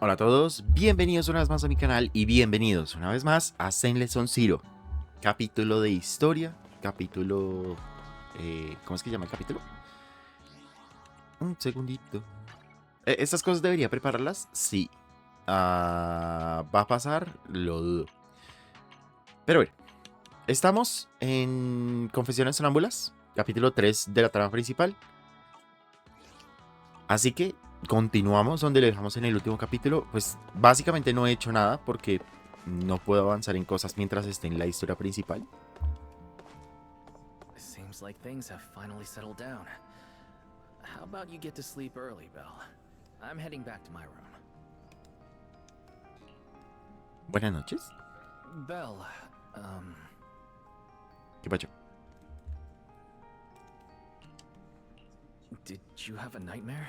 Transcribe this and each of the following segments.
Hola a todos, bienvenidos una vez más a mi canal y bienvenidos una vez más a Zenless Zone Zero. Capítulo de historia, capítulo... ¿cómo es que se llama el capítulo? Un segundito. ¿Estas cosas debería prepararlas? Sí. ¿Va a pasar? Lo dudo. Pero bueno, estamos en Confesiones Sonámbulas, capítulo 3 de la trama principal. Así que continuamos donde lo dejamos en el último capítulo. Pues básicamente no he hecho nada porque no puedo avanzar en cosas mientras esté en la historia principal. Seems like things have finally settled down. How about you get to sleep early, Belle? I'm heading back to my room. Buenas noches. Belle, ¿Qué pasó? did you have a nightmare?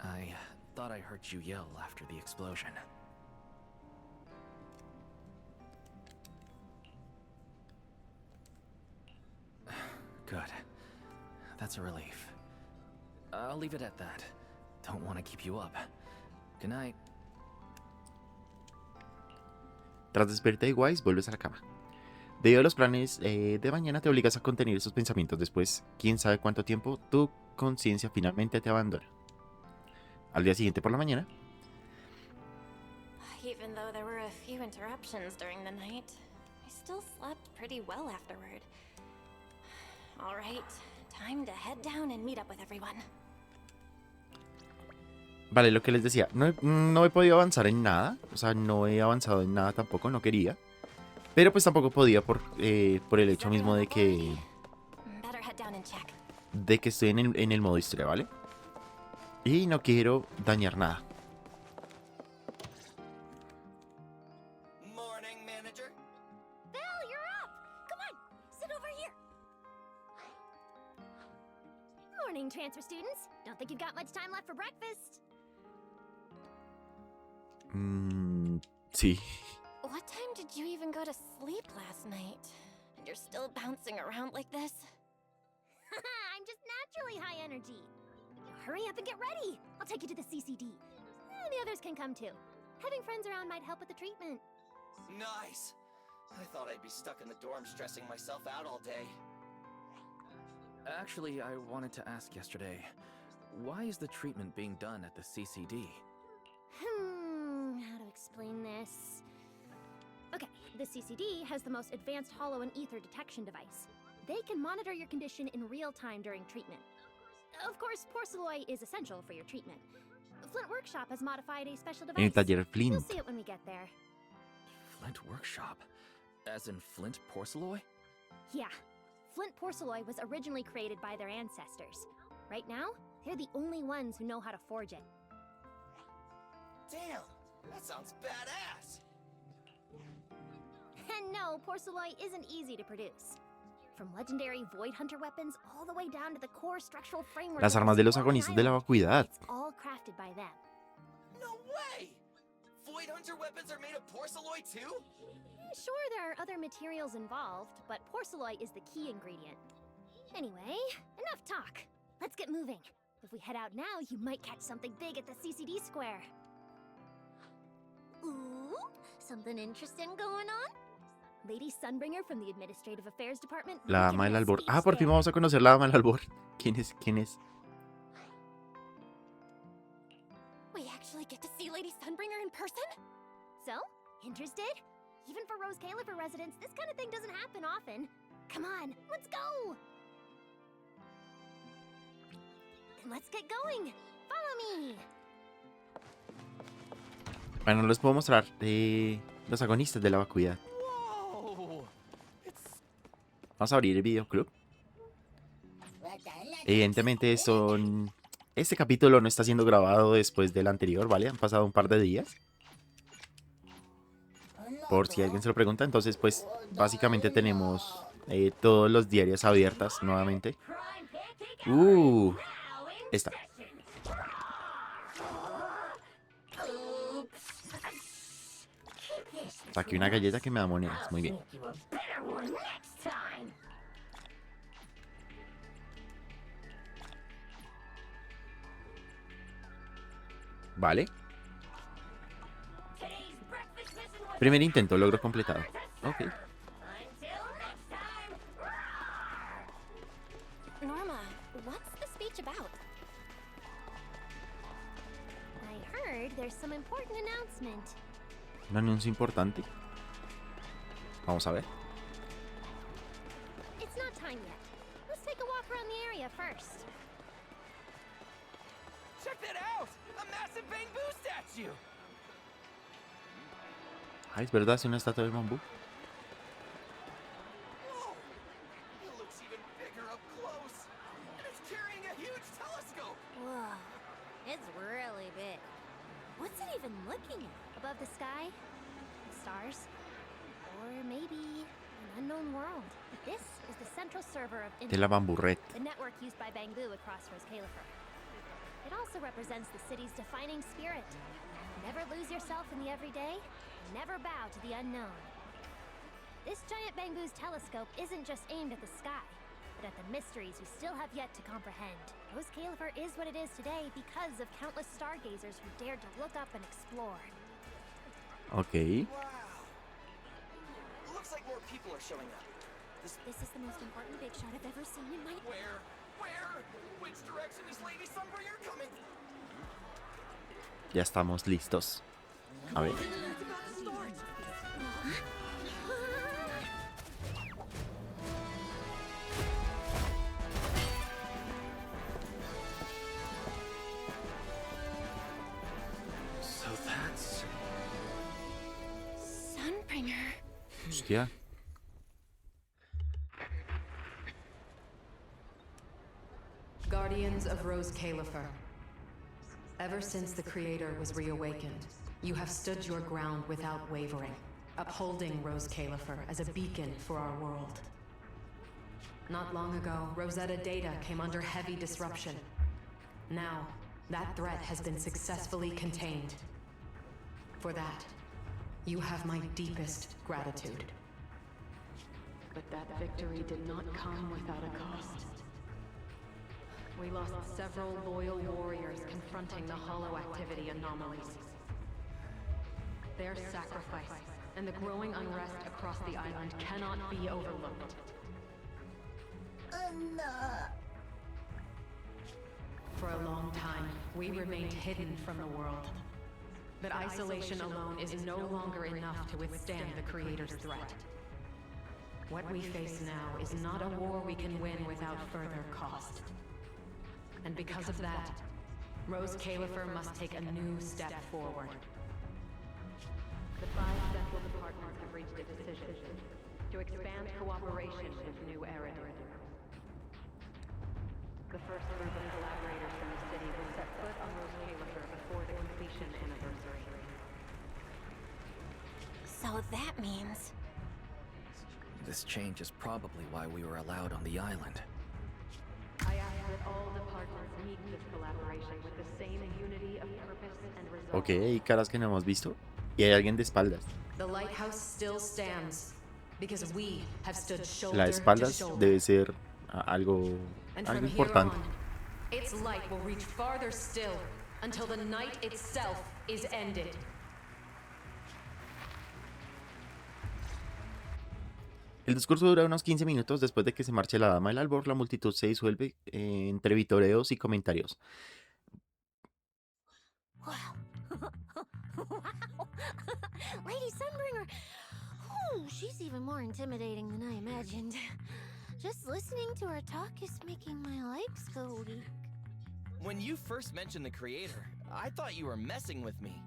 I thought I heard you yell after the explosion. Good. That's a relief. I'll leave it at that. Don't want to keep you up. Good night. Tras despertar de Wise, vuelves a la cama. Debido a los planes de mañana, te obligas a contener esos pensamientos. Después, quién sabe cuánto tiempo, tu conciencia finalmente te abandona. Al día siguiente por la mañana, Even though there were a few interruptions during the night, I still slept pretty well afterward. All right, time to head down and meet up with everyone. vale, lo que les decía, no he podido avanzar en nada. O sea, no he avanzado en nada tampoco, no quería. Pero pues tampoco podía por el hecho mismo de que Better head down and check. estoy en el modo historia, ¿vale? Y no quiero dañar nada. Morning, manager. Bill, you're up! Come on, sit over here. Morning, transfer students. Don't think you've got much time left for breakfast. Sí. What time did you even go to sleep last night? And you're still bouncing around like this? I'm just naturally high energy. Hurry up and get ready. I'll take you to the CCD. The others can come too. Having friends around might help with the treatment. Nice. I thought I'd be stuck in the dorm stressing myself out all day. Actually, I wanted to ask yesterday, why is the treatment being done at the CCD? How to explain this? Okay, the CCD has the most advanced hollow and ether detection device. They can monitor your condition in real time during treatment. Of course, porcelain is essential for your treatment. Flint Workshop has modified a special En el device. taller You'll Flint. see it when we get there. Flint Workshop? As in Flint porcelain? Yeah, Flint porcelain was originally created by their ancestors. Right now, they're the only ones who know how to forge it. Damn, that sounds badass. And no, porcelain isn't easy to produce. From legendary Void Hunter weapons all the way down to the core structural framework. Las of armas de this los floating agonistas de la island, vacuidad. It's all crafted by them. No way! Void Hunter weapons are made of porcelain too? Sure, there are other materials involved, but porcelain is the key ingredient. Anyway, enough talk. Let's get moving. If we head out now, you might catch something big at the CCD square. Ooh, something interesting going on? Lady Sunbringer from the Administrative Affairs Department. La giving ama del a albor. speech Ah, por fin there. vamos a conocer la ama del albor. ¿Quién es? ¿Quién es? We actually get to see Lady Sunbringer in person? So, interested? Even for Rose Califer residents, this kind of thing doesn't happen often. Come on, let's go! Then let's get going. Follow me. Bueno, les puedo mostrar los agonistas de la vacuidad. Whoa! It's Vamos a abrir el videoclub. Evidentemente este capítulo no está siendo grabado después del anterior, ¿vale? Han pasado un par de días. Por si alguien se lo pregunta. Entonces, pues, básicamente tenemos todos los diarias abiertas nuevamente. Esta. Saqué una galleta que me da monedas. Muy bien. Vale. Primer intento, logro completado. Ok. Norma, what's the speech about? I heard there's some important announcement. Un anuncio importante. Vamos a ver. It's not time yet. Let's take a walk around the area first. Check that out! A massive bamboo statue! Ah, es verdad, es una estatua de bambú. Whoa! It looks even bigger up close! And it's carrying a huge telescope! Whoa, it's really big. What's it even looking at? Above the sky, the stars, or maybe an unknown world. This is the central server of De la bamburret. the network used by Bangbu across Rose Califer. It also represents the city's defining spirit. Never lose yourself in the everyday, never bow to the unknown. This giant Bangbu's telescope isn't just aimed at the sky, but at the mysteries we still have yet to comprehend. Rose Califer is what it is today because of countless stargazers who dared to look up and explore. Ok. Wow! Looks like more people are showing up. This is the most important big shot I've ever seen in my... Where? Where? Which direction is Lady Sunbringer coming? Ya estamos listos. A ver. So that's... Sunbringer. Hostia. Guardians of Rose Califer. Ever since the Creator was reawakened, you have stood your ground without wavering, upholding Rose Califer as a beacon for our world. Not long ago, Rosetta data came under heavy disruption. Now, that threat has been successfully contained. For that, you have my deepest gratitude. But that victory did not come without a cost. We lost several loyal warriors confronting the hollow activity anomalies. Their sacrifice and the growing unrest across the island cannot be overlooked. For a long time, we remained hidden from the world. But isolation alone is no longer enough to withstand the Creator's threat. What we face now is not a war we can win without further cost. And because of that, Rose Califer must take a new step forward. The 5 central departments have reached a decision to expand cooperation with New Eridan. The first group of collaborators from the city will set foot on Rose Califer before the completion anniversary. So that means... This change is probably why we were allowed on the island. I ask that all departments meet this collaboration with the same unity of purpose and resolve. Ok, hay caras que no hemos visto. Y hay alguien de espaldas. The lighthouse still stands because we have stood shoulder La de espaldas to shoulder. debe ser algo, And algo from here importante. on, its light will reach farther still until the night itself is ended. El discurso dura unos 15 minutos. Después de que se marche la dama del albor, la multitud se disuelve entre vitoreos y comentarios. Wow. Wow. Lady Sunbringer. Oh, she's even more intimidating than I imagined. Just listening to her talk is making my legs go weak. When you first mentioned the Creator, I thought you were messing with me.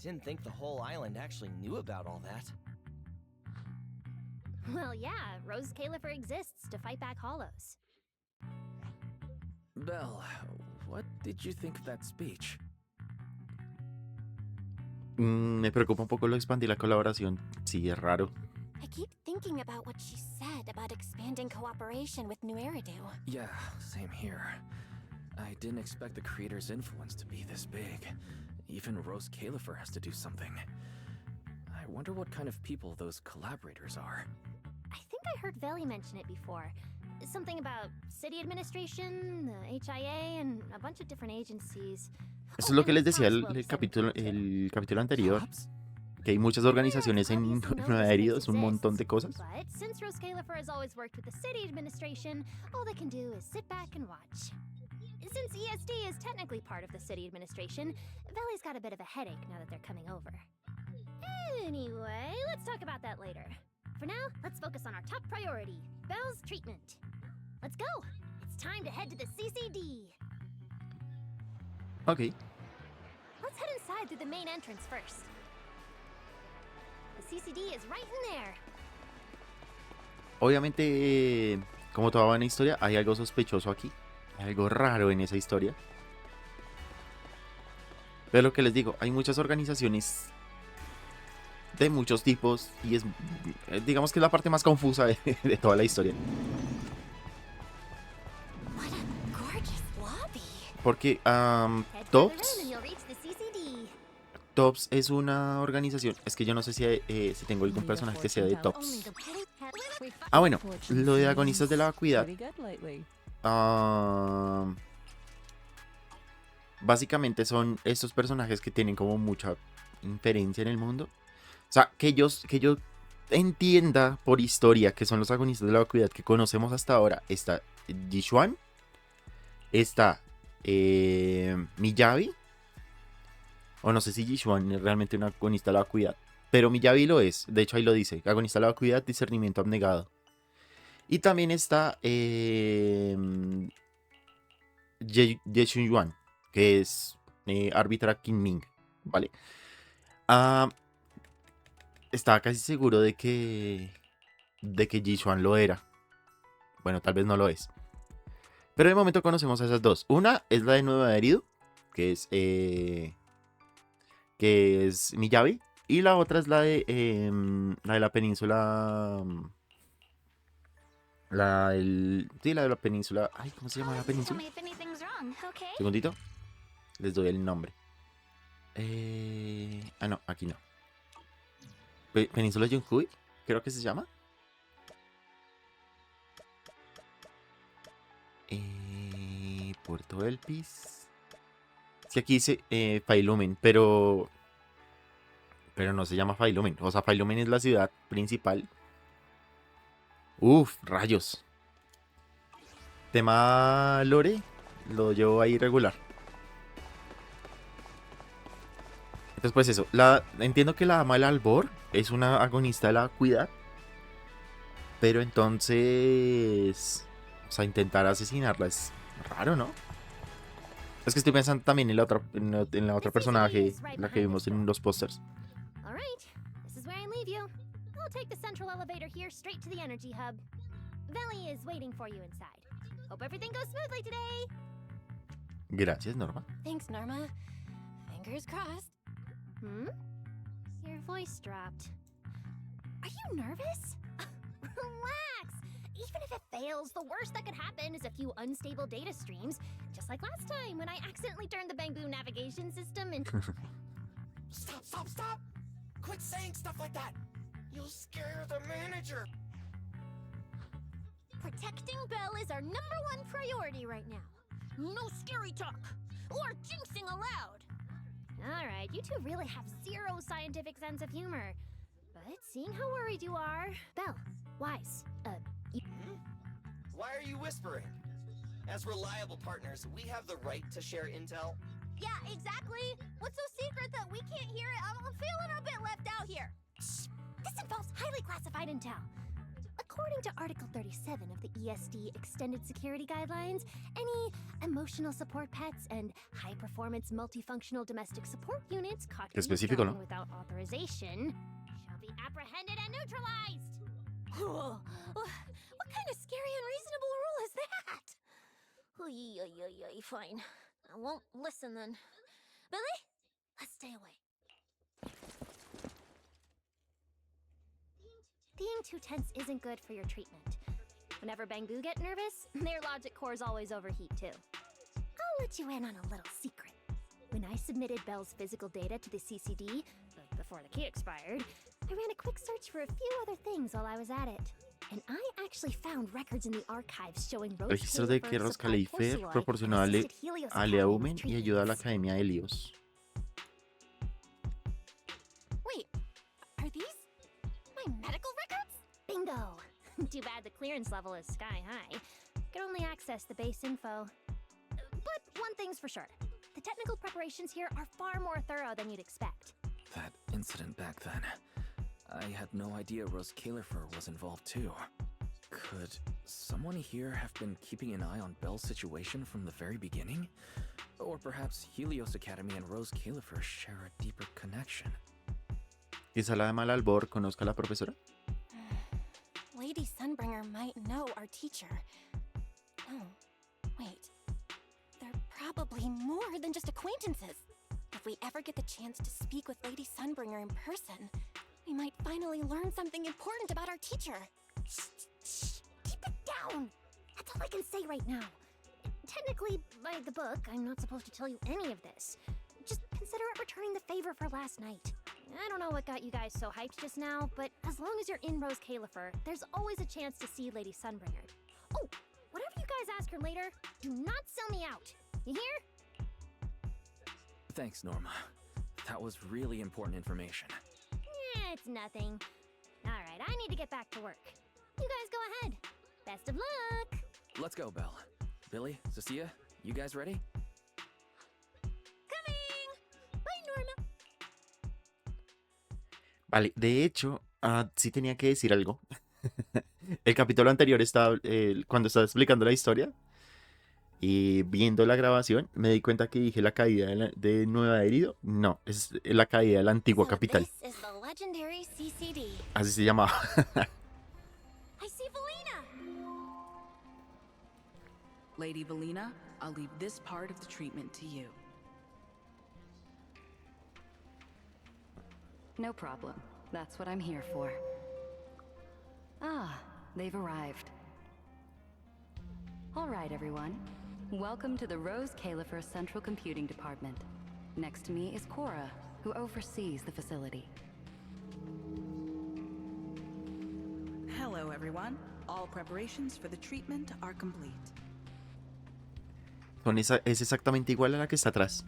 Didn't think the whole island actually knew about all that. Well, yeah, Rose Califer exists to fight back hollows. Belle, what did you think of that speech? Me preocupa un poco lo de expandir la colaboración. Sí, es raro. I keep thinking about what she said about expanding cooperation with New Eridu. Yeah, same here. I didn't expect the Creator's influence to be this big. Even Rose Califer has to do something. I wonder what kind of people those collaborators are. I think I heard Veli mention it before. Something about city administration, the HIA, and a bunch of different agencies. Eso es lo que les decía Roswell el capítulo anterior. Cops? que hay muchas organizaciones en Nueva Herido, es un montón de cosas. But since Rose Califer has always worked with the city administration, all they can do is sit back and watch. Since ESD is technically part of the city administration, Valley's got a bit of a headache now that they're coming over. Anyway, let's talk about that later. For now, let's focus on our top priority, Belle's treatment. Let's go! It's time to head to the CCD. Ok. Let's head inside through the main entrance first. The CCD is right in there. Obviamente, como toda buena historia, hay algo sospechoso aquí. Hay algo raro en esa historia. Pero lo que les digo, hay muchas organizaciones de muchos tipos y es, digamos que es la parte más confusa de toda la historia. What a gorgeous lobby. Porque Head further in Tops and you'll reach the CCD. Tops es una organización. Es que yo no sé si tengo algún personaje que sea de Tops. Ah, bueno, lo de agonistas de la vacuidad. Básicamente son estos personajes que tienen como mucha inferencia en el mundo. O sea, que yo entienda por historia que son los agonistas de la vacuidad que conocemos hasta ahora. Está Jishuan, está Miyabi. O no sé si Jishuan es realmente un agonista de la vacuidad. Pero Miyabi lo es. De hecho ahí lo dice. Agonista de la vacuidad, discernimiento abnegado. Y también está Yuan, que es árbitra Kinming, ¿vale? Estaba casi seguro de que Jishuan lo era. Bueno, tal vez no lo es. Pero de momento conocemos a esas dos. Una es la de Nueva Herido, que es Miyabi. Y la otra es la de la península. La de la península. Ay, ¿cómo se llama la península? Segundito. Les doy el nombre. No, aquí no. Península Yunhui, creo que se llama. Puerto Elpis. Es que aquí dice Failumen, pero no se llama Failumen. O sea, Failumen es la ciudad principal. Uf, rayos. Tema lore, lo llevo ahí regular. Entonces, pues eso. Entiendo que la dama del albor es una agonista de la vacuidad. Pero entonces, o sea, intentar asesinarla es raro, ¿no? Es que estoy pensando también en la otra personaje, la que vimos en los pósters. All right, this is where I leave you. I'll take the central elevator here straight to the energy hub. Valley is waiting for you inside. Hope everything goes smoothly today. Gracias, Norma. Thanks, Norma. Fingers crossed. Your voice dropped. Are you nervous? Relax! Even if it fails, the worst that could happen is a few unstable data streams, just like last time when I accidentally turned the Bangbu navigation system and... Stop! Quit saying stuff like that! You'll scare the manager! Protecting Belle is our #1 priority right now. No scary talk, or jinxing allowed. Alright, you two really have zero scientific sense of humor. But seeing how worried you are... Belle, Wise, Why are you whispering? As reliable partners, we have the right to share intel. Yeah, exactly. What's so secret that we can't hear it? I'm feeling a bit left out here. Shh. This involves highly classified intel. According to Article 37 of the ESD Extended Security Guidelines, any emotional support pets and high-performance multifunctional domestic support units caught Específico, ¿no? without authorization shall be apprehended and neutralized. What kind of scary unreasonable rule is that? Fine. I won't listen then. Billy, let's stay away. Being too tense isn't good for your treatment. Whenever Bangbu get nervous, their logic cores always overheat too. I'll let you in on a little secret. When I submitted Belle's physical data to the CCD, before the key expired, I ran a quick search for a few other things while I was at it. And I actually found records in the archives showing Registro de que Rose Califer proporcionó a Leaumen y ayuda a la Academia de Helios. Wait, Too bad the clearance level is sky high. Can only access the base info. But one thing's for sure. The technical preparations here are far more thorough than you'd expect. That incident back then. I had no idea Rose Califer was involved too. Could someone here have been keeping an eye on Belle's situation from the very beginning? Or perhaps Helios Academy and Rose Califer share a deeper connection. Quizá la de Malalbor conozca a la profesora. Lady Sunbringer might know our teacher. Oh, wait. They're probably more than just acquaintances. If we ever get the chance to speak with Lady Sunbringer in person, we might finally learn something important about our teacher. Shh, keep it down! That's all I can say right now. Technically, by the book, I'm not supposed to tell you any of this. Just consider it returning the favor for last night. I don't know what got you guys so hyped just now, but as long as you're in Rose Califer, there's always a chance to see Lady Sunbringer. Oh, whatever you guys ask her later, do not sell me out. You hear? Thanks, Norma. That was really important information. It's nothing. Alright, I need to get back to work. You guys go ahead. Best of luck! Let's go, Belle. Billy, Cecilia, you guys ready? Coming! Bye, Norma. Vale, de hecho, sí tenía que decir algo. El capítulo anterior estaba, cuando estaba explicando la historia y viendo la grabación, me di cuenta que dije la caída de Nueva Herido. No, es la caída de la antigua capital. This is the legendary CCD. Así se llamaba. I see Valina! Lady Valina, I'll leave this part of the treatment to you. No problem. That's what I'm here for. Ah, they've arrived. All right, everyone. Welcome to the Rose Califer Central Computing Department. Next to me is Cora, who oversees the facility. Hello, everyone. All preparations for the treatment are complete. Es exactamente igual a la que está atrás.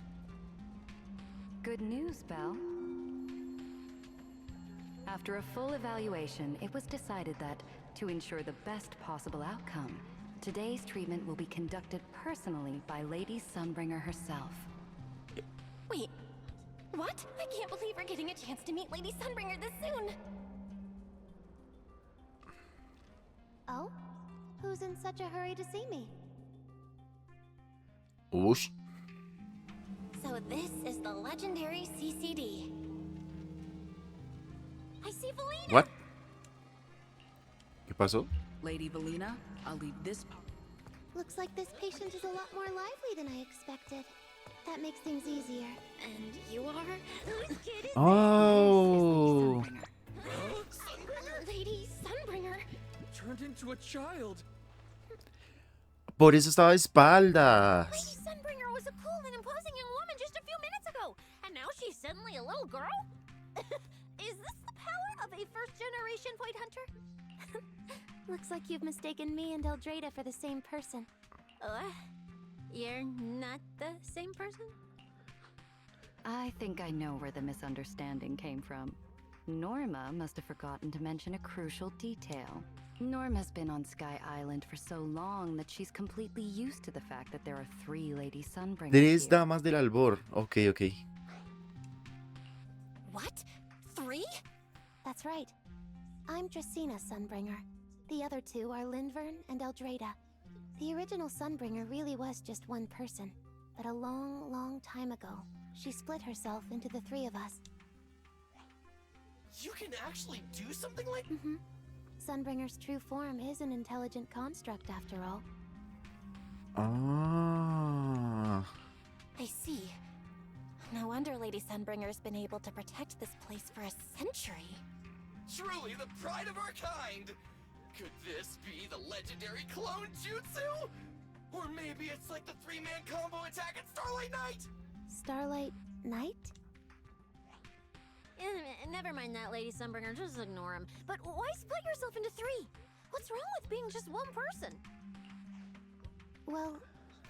Good news, Belle. After a full evaluation, it was decided that, to ensure the best possible outcome, today's treatment will be conducted personally by Lady Sunbringer herself. Wait, what? I can't believe we're getting a chance to meet Lady Sunbringer this soon. Oh? Who's in such a hurry to see me? Ush. So this is the legendary CCD. I see Valina! What? ¿Qué pasó? Lady Valina, I'll leave this part. Looks like this patient is a lot more lively than I expected. That makes things easier. And you are? Whose kid is Oh. Lady Sunbringer. Turned into a child. Por eso estaba de espaldas. Lady Sunbringer was a cool and imposing young woman just a few minutes ago, and now she's suddenly a little girl? Is this the power of a first-generation point hunter? Looks like you've mistaken me and Eldrada for the same person. You're not the same person? I think I know where the misunderstanding came from. Norma must have forgotten to mention a crucial detail. Norma's been on Sky Island for so long that she's completely used to the fact that there are 3 Lady Sunbringers Tres here. damas del albor. Ok, ok. What? 3? That's right. I'm Dracena Sunbringer. The other 2 are Lindvern and Eldrada. The original Sunbringer really was just one person, but a long, long time ago, she split herself into the 3 of us. You can actually do something like... Sunbringer's true form is an intelligent construct, after all. Ah. I see. No wonder Lady Sunbringer's been able to protect this place for a century. Truly the pride of our kind! Could this be the legendary clone jutsu? Or maybe it's like the 3-man combo attack at Starlight Night? Starlight Night? Never mind that, Lady Sunbringer. Just ignore him. But why split yourself into 3? What's wrong with being just one person? Well,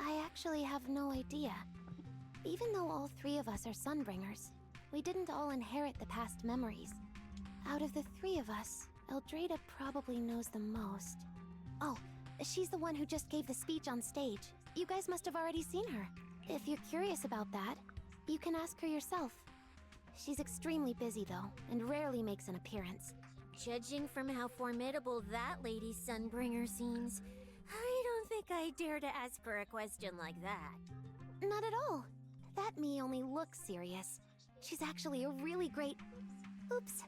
I actually have no idea. Even though all 3 of us are Sunbringers, we didn't all inherit the past memories. Out of the 3 of us, Eldrada probably knows the most. Oh, she's the one who just gave the speech on stage. You guys must have already seen her. If you're curious about that, you can ask her yourself. She's extremely busy though, and rarely makes an appearance. Judging from how formidable that lady Sunbringer seems, I don't think I dare to ask her a question like that. Not at all. That me only looks serious. She's actually a really great... Oops.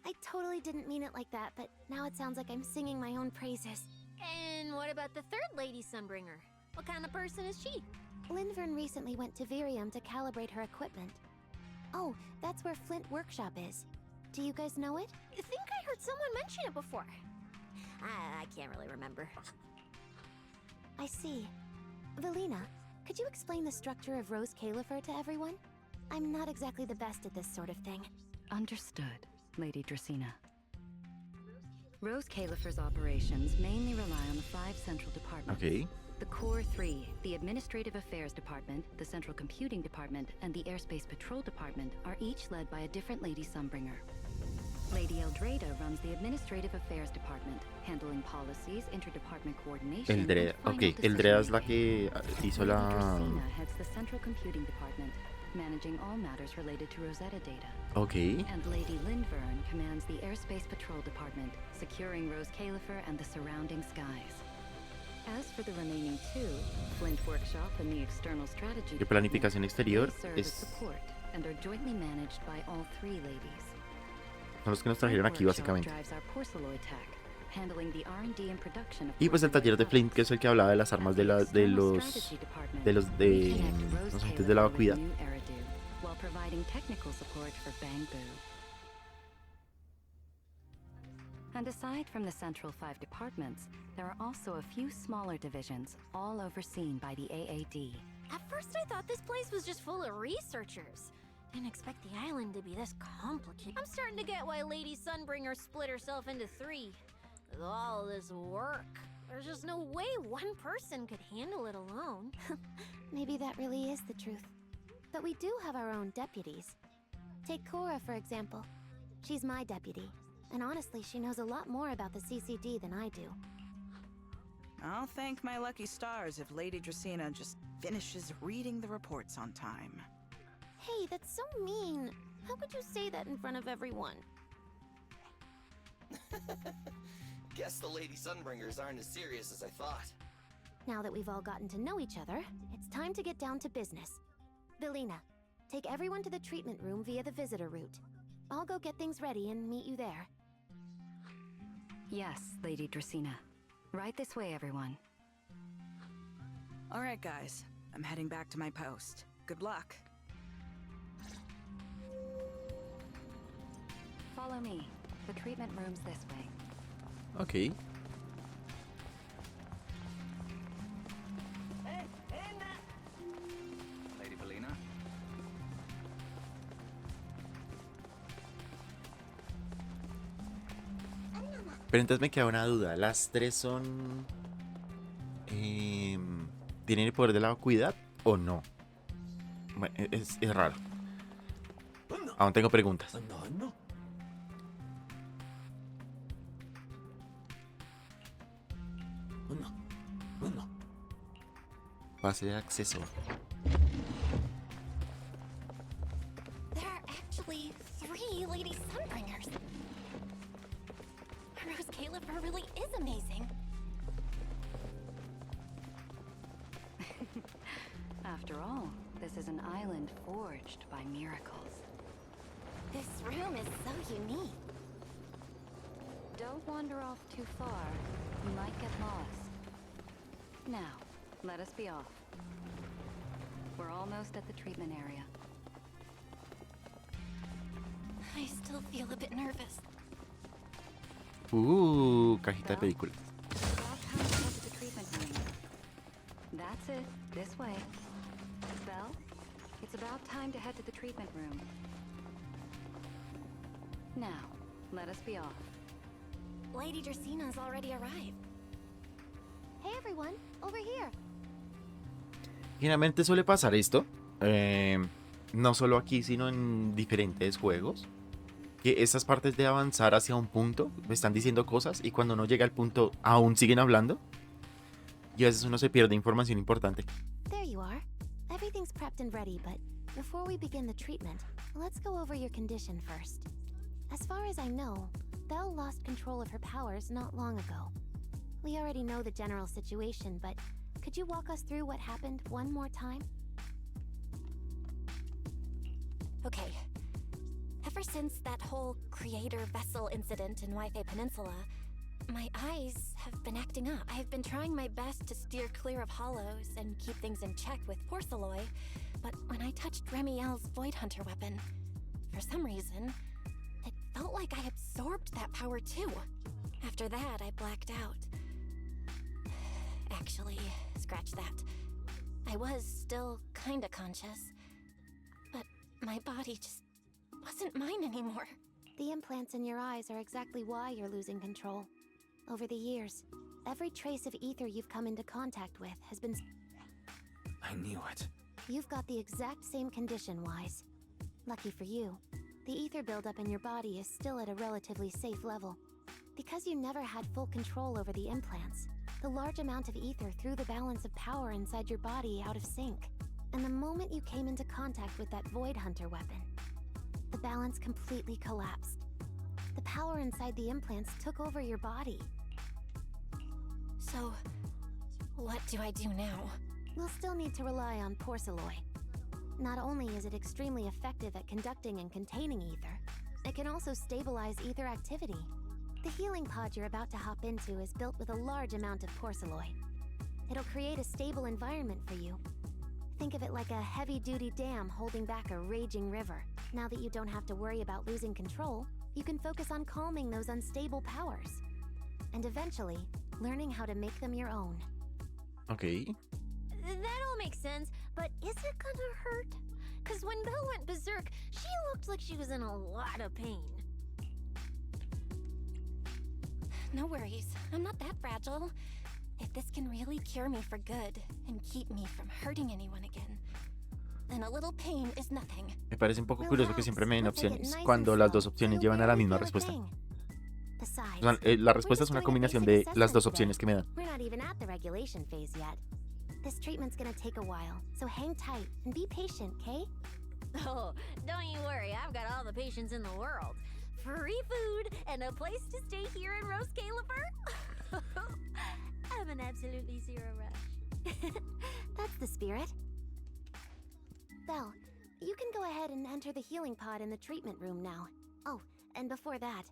I totally didn't mean it like that, but now it sounds like I'm singing my own praises. And what about the third lady Sunbringer? What kind of person is she? Lindvern recently went to Virium to calibrate her equipment. Oh, that's where Flint Workshop is. Do you guys know it? I think I heard someone mention it before. I can't really remember. I see. Velina, could you explain the structure of Rose Califer to everyone? I'm not exactly the best at this sort of thing. Understood, Lady Dracena. Rose Califer's operations mainly rely on the 5 central departments. Ok. The core 3, the Administrative Affairs Department, the Central Computing Department, and the Airspace Patrol Department are each led by a different Lady Sunbringer. Lady Eldrada runs the Administrative Affairs Department, handling policies, interdepartment coordination, Eldrada. and final Ok, Eldrada es la decision-making. que hizo Lady la... Dracena heads the Central Computing Department, managing all matters related to Rosetta data. Ok. And Lady Lindvern commands the Airspace Patrol Department, securing Rose Califer and the surrounding skies. As for the remaining 2, Flint Workshop and the External Strategy Que planificación exterior they serve as es... support and are jointly managed by all 3 ladies. Son los que nos trajeron aquí Flint Workshop básicamente. drives our porceloid tech, handling the R&D and production of Y pues el taller de Flint, que es el que hablaba de las armas de los agentes de la vacuidad. While providing technical support for Bamboo. And aside from the central 5 departments, there are also a few smaller divisions, all overseen by the AAD. At first I thought this place was just full of researchers. Didn't expect the island to be this complicated. I'm starting to get why Lady Sunbringer split herself into 3. With all this work, there's just no way one person could handle it alone. Maybe that really is the truth. But we do have our own deputies. Take Cora, for example. She's my deputy. And honestly, she knows a lot more about the CCD than I do. I'll thank my lucky stars if Lady Dracena just finishes reading the reports on time. Hey, that's so mean. How could you say that in front of everyone? Guess the Lady Sunbringers aren't as serious as I thought. Now that we've all gotten to know each other, it's time to get down to business. Velina, take everyone to the treatment room via the visitor route. I'll go get things ready and meet you there. Yes, Lady Dracena. Right this way, everyone. All right, guys. I'm heading back to my post. Good luck. Follow me. The treatment room's this way. Ok. Lady Belina? Pero entonces me queda una duda. ¿Las 3 son... ¿tienen el poder de la vacuidad o no? Bueno, es raro. Aún tengo preguntas. Pase de acceso. There are actually 3 Lady Sunbringers. Rose Califer really is amazing. After all, this is an island forged by miracles. This room is so unique. Don't wander off too far. You might get lost. Now, let us be off. We're almost at the treatment area. I still feel a bit nervous. Cajita de películas. About time to head to the treatment room. That's it. This way. Belle, it's about time to head to the treatment room. Now, let us be off. Lady Dracena's already arrived. Hey everyone, over here. Generalmente suele pasar esto. No solo aquí, sino en diferentes juegos. que estas partes de avanzar hacia un punto me están diciendo cosas y cuando no llega al punto aún siguen hablando y a veces uno se pierde información importante. There you are. Everything's prepped and ready, but before we begin the treatment, let's go over your condition first. As far as I know, Belle lost control of her powers not long ago. We already know the general situation, but could you walk us through what happened one more time? Okay. Ever since that whole creator vessel incident in Wi-Fi Peninsula, my eyes have been acting up. I've been trying my best to steer clear of hollows and keep things in check with porcelain, but when I touched Remiel's Void Hunter weapon, for some reason, it felt like I absorbed that power too. After that, I blacked out. Actually, scratch that. I was still kinda conscious, but my body just wasn't mine anymore. The implants in your eyes are exactly why you're losing control. Over the years, every trace of ether you've come into contact with has been... I knew it. You've got the exact same condition, Wise. Lucky for you, the ether buildup in your body is still at a relatively safe level. Because you never had full control over the implants, the large amount of ether threw the balance of power inside your body out of sync. And the moment you came into contact with that Void Hunter weapon, the balance completely collapsed. The power inside the implants took over your body. So, what do I do now? We'll still need to rely on porcelain. Not only is it extremely effective at conducting and containing ether, it can also stabilize ether activity. The healing pod you're about to hop into is built with a large amount of porcelain. It'll create a stable environment for you. Think of it like a heavy-duty dam holding back a raging river. Now that you don't have to worry about losing control, you can focus on calming those unstable powers. And eventually, learning how to make them your own. Okay. That all makes sense, but is it gonna hurt? Cause when Belle went berserk, she looked like she was in a lot of pain. No worries, I'm not that fragile. If this can really cure me for good and keep me from hurting anyone again, then a little pain is nothing. Me parece un poco curioso que siempre me den opciones cuando las dos opciones llevan a la misma respuesta. O sea, la respuesta es una combinación de las dos opciones que me dan. We're not even at the regulation phase yet. This treatment's gonna take a while, so hang tight and be patient, okay? Oh, don't you worry, I've got all the patience in the world. Free food and a place to stay here in Rose Califer. I'm an absolutely zero rush. That's the spirit. Belle, you can go ahead and enter the healing pod in the treatment room now. Oh, and before that,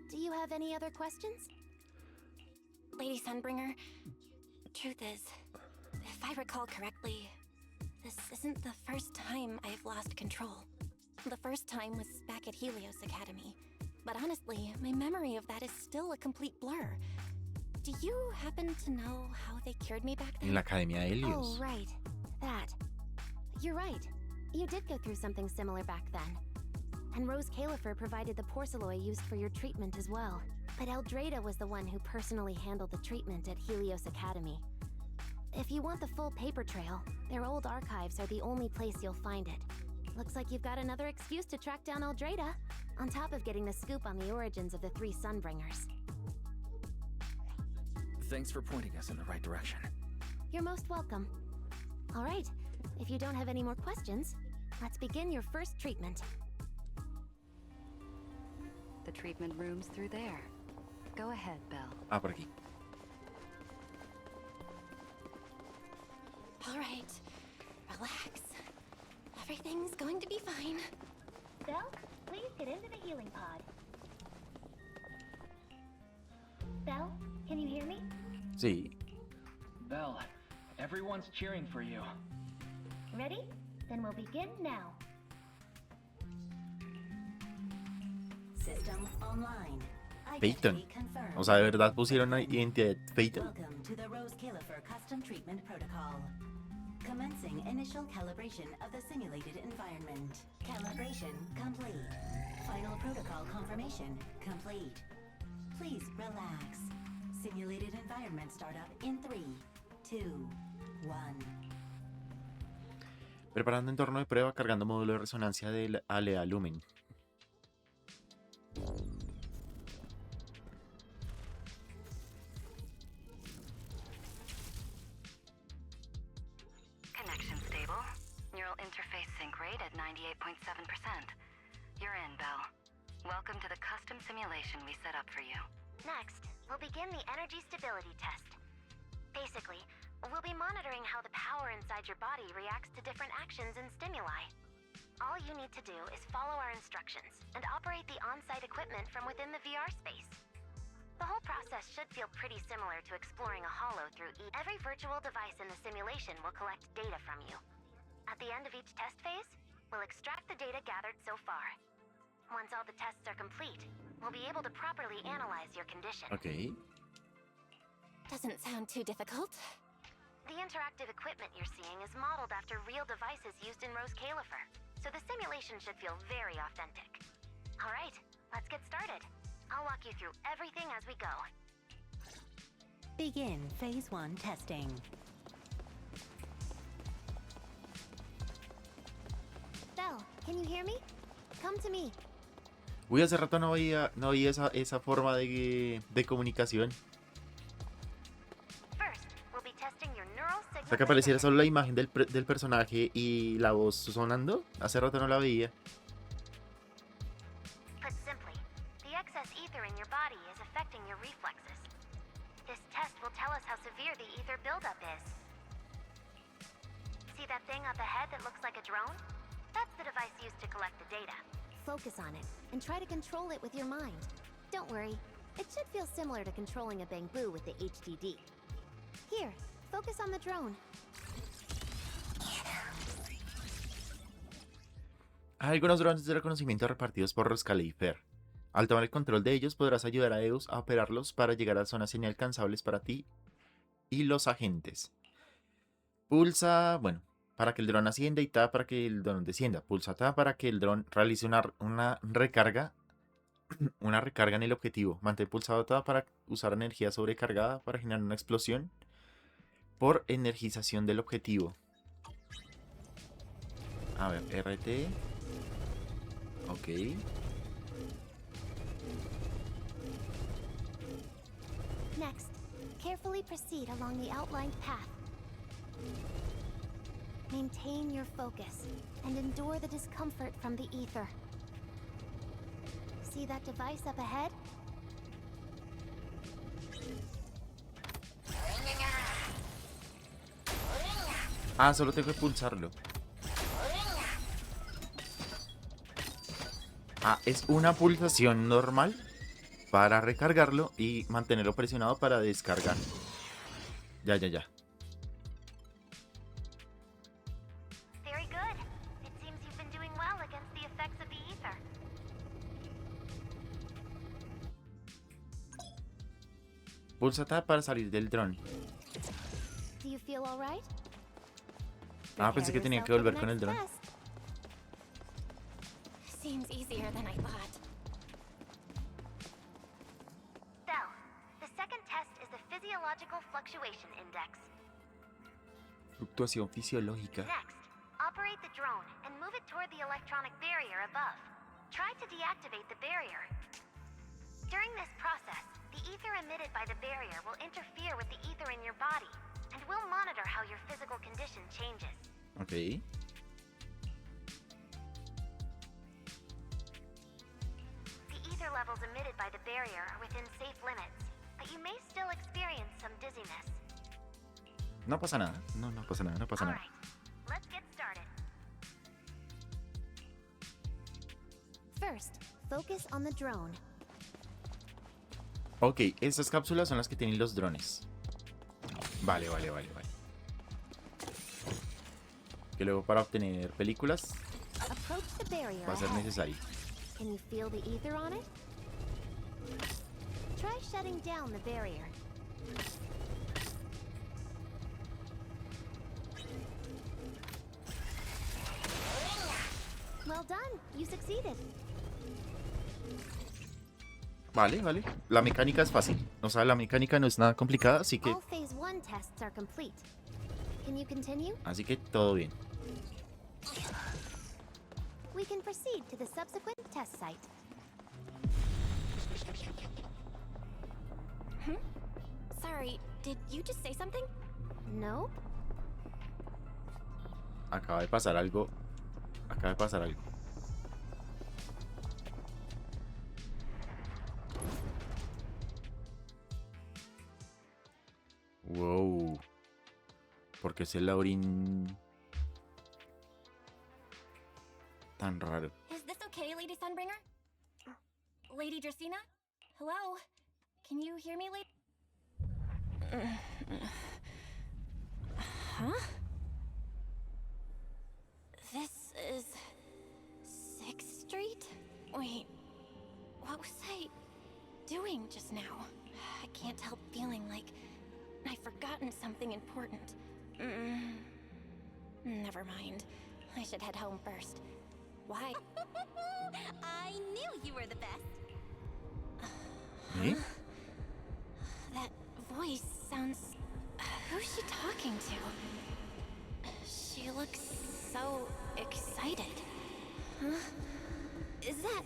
do you have any other questions? Lady Sunbringer, truth is, if I recall correctly, this isn't the first time I've lost control. The first time was back at Helios Academy. But honestly, my memory of that is still a complete blur. Do you happen to know how they cured me back then? En la Academia de Helios. Oh, right. That. You're right. You did go through something similar back then. And Rose Califer provided the porcelain used for your treatment as well. But Eldrada was the one who personally handled the treatment at Helios Academy. If you want the full paper trail, their old archives are the only place you'll find it. Looks like you've got another excuse to track down Eldrada, on top of getting the scoop on the origins of the three Sunbringers. Thanks for pointing us in the right direction. You're most welcome. All right, if you don't have any more questions, let's begin your first treatment. The treatment room's through there. Go ahead, Belle. Ah, por aquí. All right, relax. Everything's going to be fine. Belle, please get into the healing pod. Belle, can you hear me? Sí. Belle, everyone's cheering for you. Ready? Then we'll begin now. System online. Peyton. Identity confirmed. O sea, ¿de verdad pusieron la identidad Peyton? Welcome to the Rose Califer Custom Treatment Protocol. Commencing initial calibration of the simulated environment. Calibration complete. Final protocol confirmation complete. Please relax. Simulated environment startup in 3, 2, 1. Preparando entorno de prueba, cargando módulo de resonancia del Alea Lumen. 98.7%. You're in, Belle. Welcome to the custom simulation we set up for you. Next, we'll begin the energy stability test. Basically, we'll be monitoring how the power inside your body reacts to different actions and stimuli. All you need to do is follow our instructions and operate the on-site equipment from within the VR space. The whole process should feel pretty similar to exploring a holo through every virtual device in the simulation will collect data from you. At the end of each test phase, we'll extract the data gathered so far. Once all the tests are complete, we'll be able to properly analyze your condition. Ok. Doesn't sound too difficult. The interactive equipment you're seeing is modeled after real devices used in Rose Califer, so the simulation should feel very authentic. All right, let's get started. I'll walk you through everything as we go. Begin Phase 1 testing. Belle, can you hear me? Come to me. Uy, hace rato no veía esa forma de comunicación. First, we'll be testing your neural O signal. sea, que apareciera solo la imagen del personaje y la voz sonando. Hace rato no la veía. Put simply, the excess ether in your body is affecting your reflexes. This test will tell us how severe the ether buildup is. See that thing up ahead that looks like a drone? That's the device used to collect the data. Focus on it, and try to control it with your mind. Don't worry, it should feel similar to controlling a bamboo with the HDD. Here, focus on the drone. Hay algunos drones de reconocimiento repartidos por Rose Califer. Al tomar el control de ellos, podrás ayudar a Eus a operarlos para llegar a zonas inalcanzables para ti y los agentes. Pulsa, bueno, para que el dron ascienda y tab para que el dron descienda. Pulsa tab para que el dron realice una recarga en el objetivo. Mantén pulsado tab para usar energía sobrecargada para generar una explosión por energización del objetivo. A ver, RT. Ok. Next, carefully proceed along the outlined path. Maintain your focus and endure the discomfort from the ether. See that device up ahead? Ah, solo tengo que pulsarlo. Ah, es una pulsación normal para recargarlo y mantenerlo presionado para descargar. Ya. Very good. It seems you've been doing well against the effects of the ether. Pulsa tab para salir del dron. Do you feel all right? Ah, pensé que tenía que volver con el dron. Seems easier than I thought. Belle, the second test is the physiological fluctuation index. Fluctuación fisiológica. Next, operate the drone and move it toward the electronic barrier above. Try to deactivate the barrier. During this process, the ether emitted by the barrier will interfere with the ether in your body, and we'll monitor how your physical condition changes. Ok. The ether levels emitted by the barrier are within safe limits, but you may still experience some dizziness. No pasa nada. No pasa nada. All right, let's get started. First, focus on the drone. Ok, estas cápsulas son las que tienen los drones. Vale. Que luego para obtener películas Approach the barrier va a ser ahead. necesario. Can you feel the ether on it? Try shutting down the barrier. Well done, you succeeded. Vale. La mecánica es fácil. O sea, la mecánica no es nada complicada, así que All phase 1 tests are complete. Can you continue? todo bien. We can proceed to the subsequent test site. Sorry, did you just say something? No. Acaba de pasar algo acaba de pasar algo. Wow. Porque ese Laurin tan raro. Is this okay, Lady Sunbringer? Lady Dracena? Hello? Can you hear me, Lady? Huh? This is 6th Street? Wait, what was I doing just now? I can't help feeling like I've forgotten something important. Never mind. I should head home first. Why? I knew you were the best. ¿Eh? That voice sounds... Who's she talking to? She looks so excited. Huh? Is that...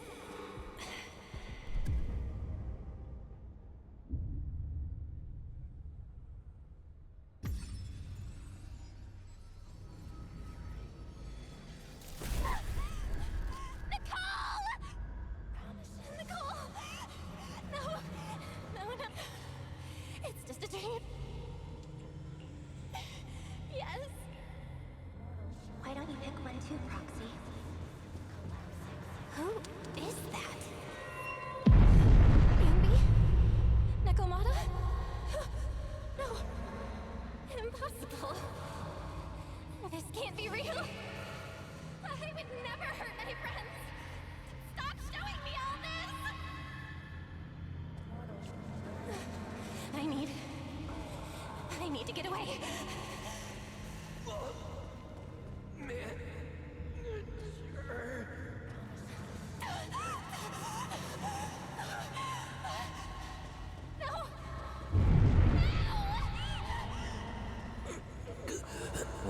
I need to get away.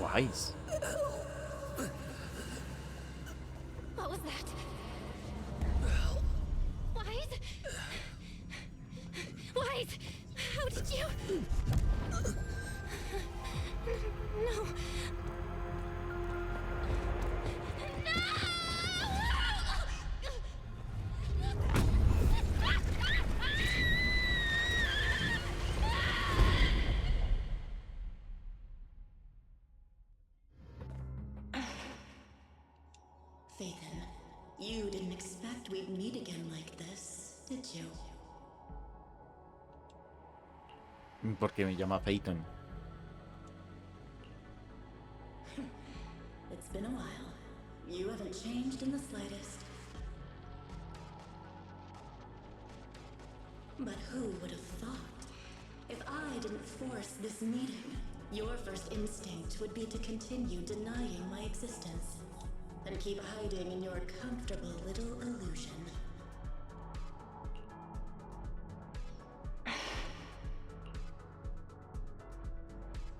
Wise. What was that? Wise? Wise? How did you... No. Phaethon, you didn't expect we'd meet again like this, did you? Porque me llama Phaethon. It's been a while. You haven't changed in the slightest. But who would have thought? If I didn't force this meeting, your first instinct would be to continue denying my existence and keep hiding in your comfortable little illusion.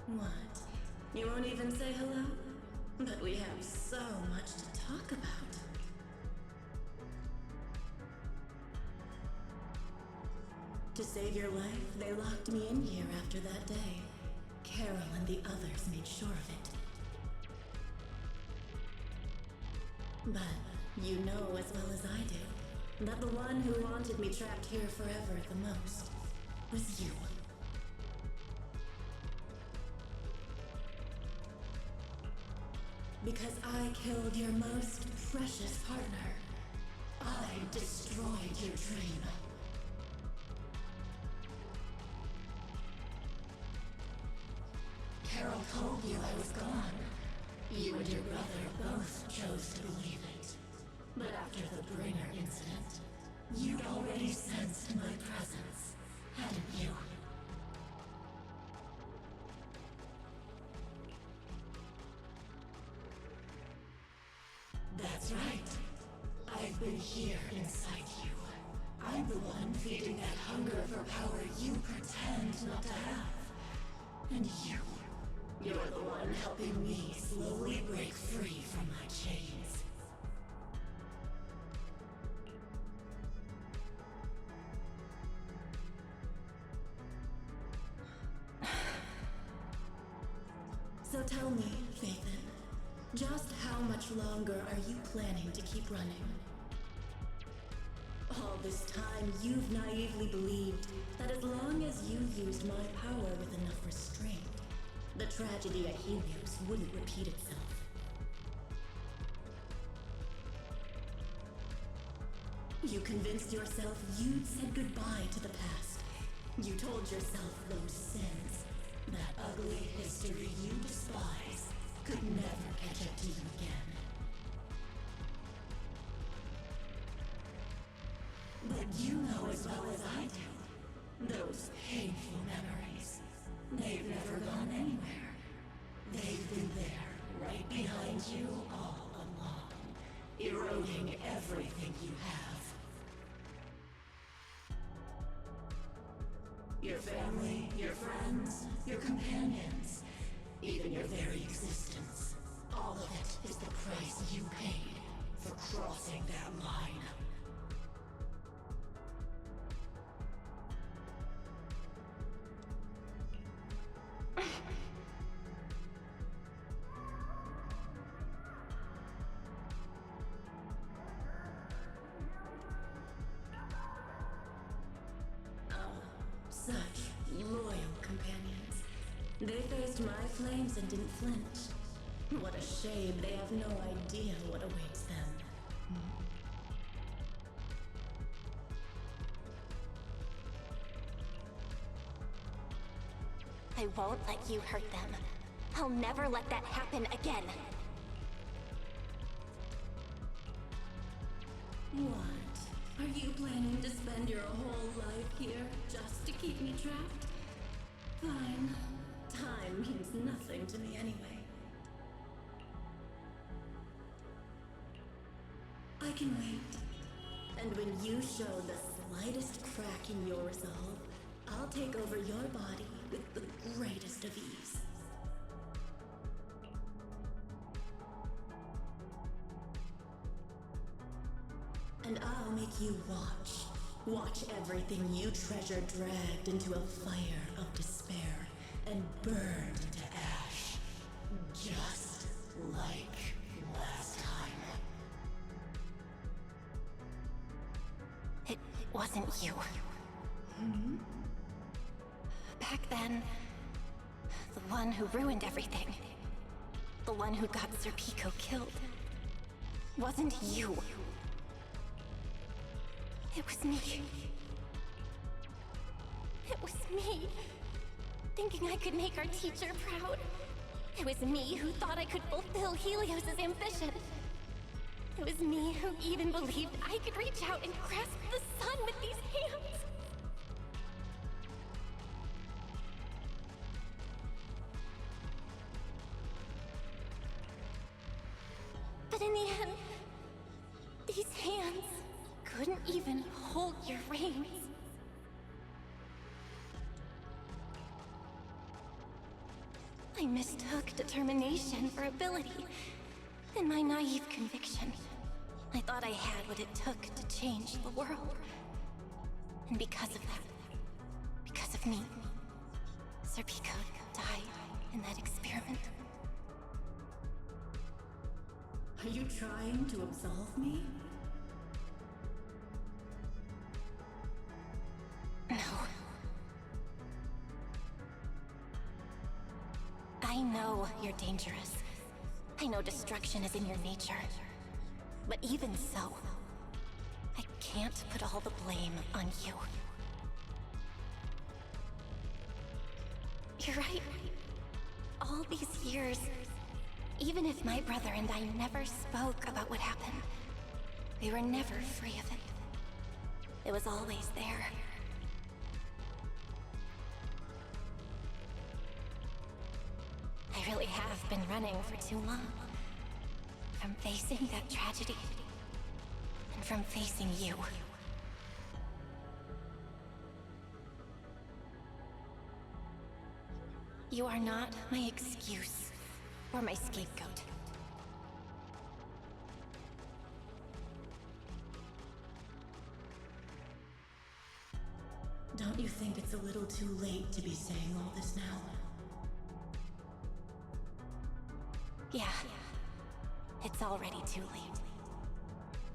What? You won't even say hello? But we have so much to talk about. To save your life, they locked me in here after that day. Carol and the others made sure of it. But you know as well as I do that the one who wanted me trapped here forever the most was you. Because I killed your most precious partner. I destroyed your dream. Carol told you I was gone. You and your brother both chose to believe it. But after the Bringer incident, you'd already sensed my presence, hadn't you? That's right. I've been here inside you. I'm the one feeding that hunger for power you pretend not to have. And you're the one helping me slowly break free from my chains. So tell me, Phaethon, Just how much longer are you planning to keep running? All this time, you've naively believed that as long as you used my power with enough restraint, the tragedy at Helios wouldn't repeat itself. You convinced yourself you'd said goodbye to the past. You told yourself those sins, that ugly history you despise, could never catch up to you again. But you know as well as I do, those painful memories, they've never gone anywhere. They've been there, right behind you all along, eroding everything you have. Your family, your friends, your companions, even your very existence. All of it is the price you paid for crossing that line. Such loyal companions. They faced my flames and didn't flinch. What a shame they have no idea what awaits them. I won't let you hurt them. I'll never let that happen again. What? Are you planning to spend your whole life here just to keep me trapped? Fine. Time means nothing to me anyway. I can wait. And when you show the slightest crack in your resolve, I'll take over your body with the greatest of ease. And I'll make you watch. Watch everything you treasure dragged into a fire of despair and burned into ash. Just like last time. It wasn't you. Back then, the one who ruined everything, the one who got Sir Pico killed, wasn't you. It was me. It was me, thinking I could make our teacher proud. It was me who thought I could fulfill Helios' ambition. It was me who even believed I could reach out and grasp the sun with these hands. But in the end, these hands couldn't even hold your reins. I mistook determination for ability. In my naive conviction, I thought I had what it took to change the world. And because of that, because of me, Sir Pico died in that experiment. Are you trying to absolve me? No. I know you're dangerous. I know destruction is in your nature. But even so, I can't put all the blame on you. You're right. All these years, even if my brother and I never spoke about what happened, we were never free of it. It was always there. I really have been running for too long. From facing that tragedy, and from facing you. You are not my excuse or my scapegoat. Don't you think it's a little too late to be saying all this now? Yeah, already too late.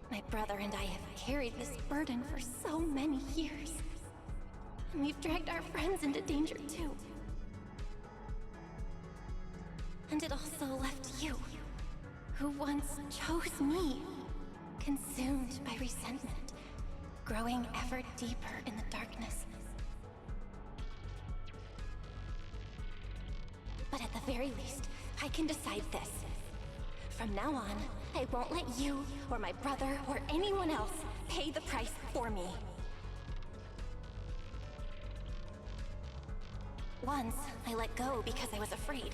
My brother and I have carried this burden for so many years. And we've dragged our friends into danger too. And it also left you, who once chose me, consumed by resentment, growing ever deeper in the darkness. But at the very least, I can decide this. From now on, I won't let you, or my brother, or anyone else pay the price for me. Once, I let go because I was afraid.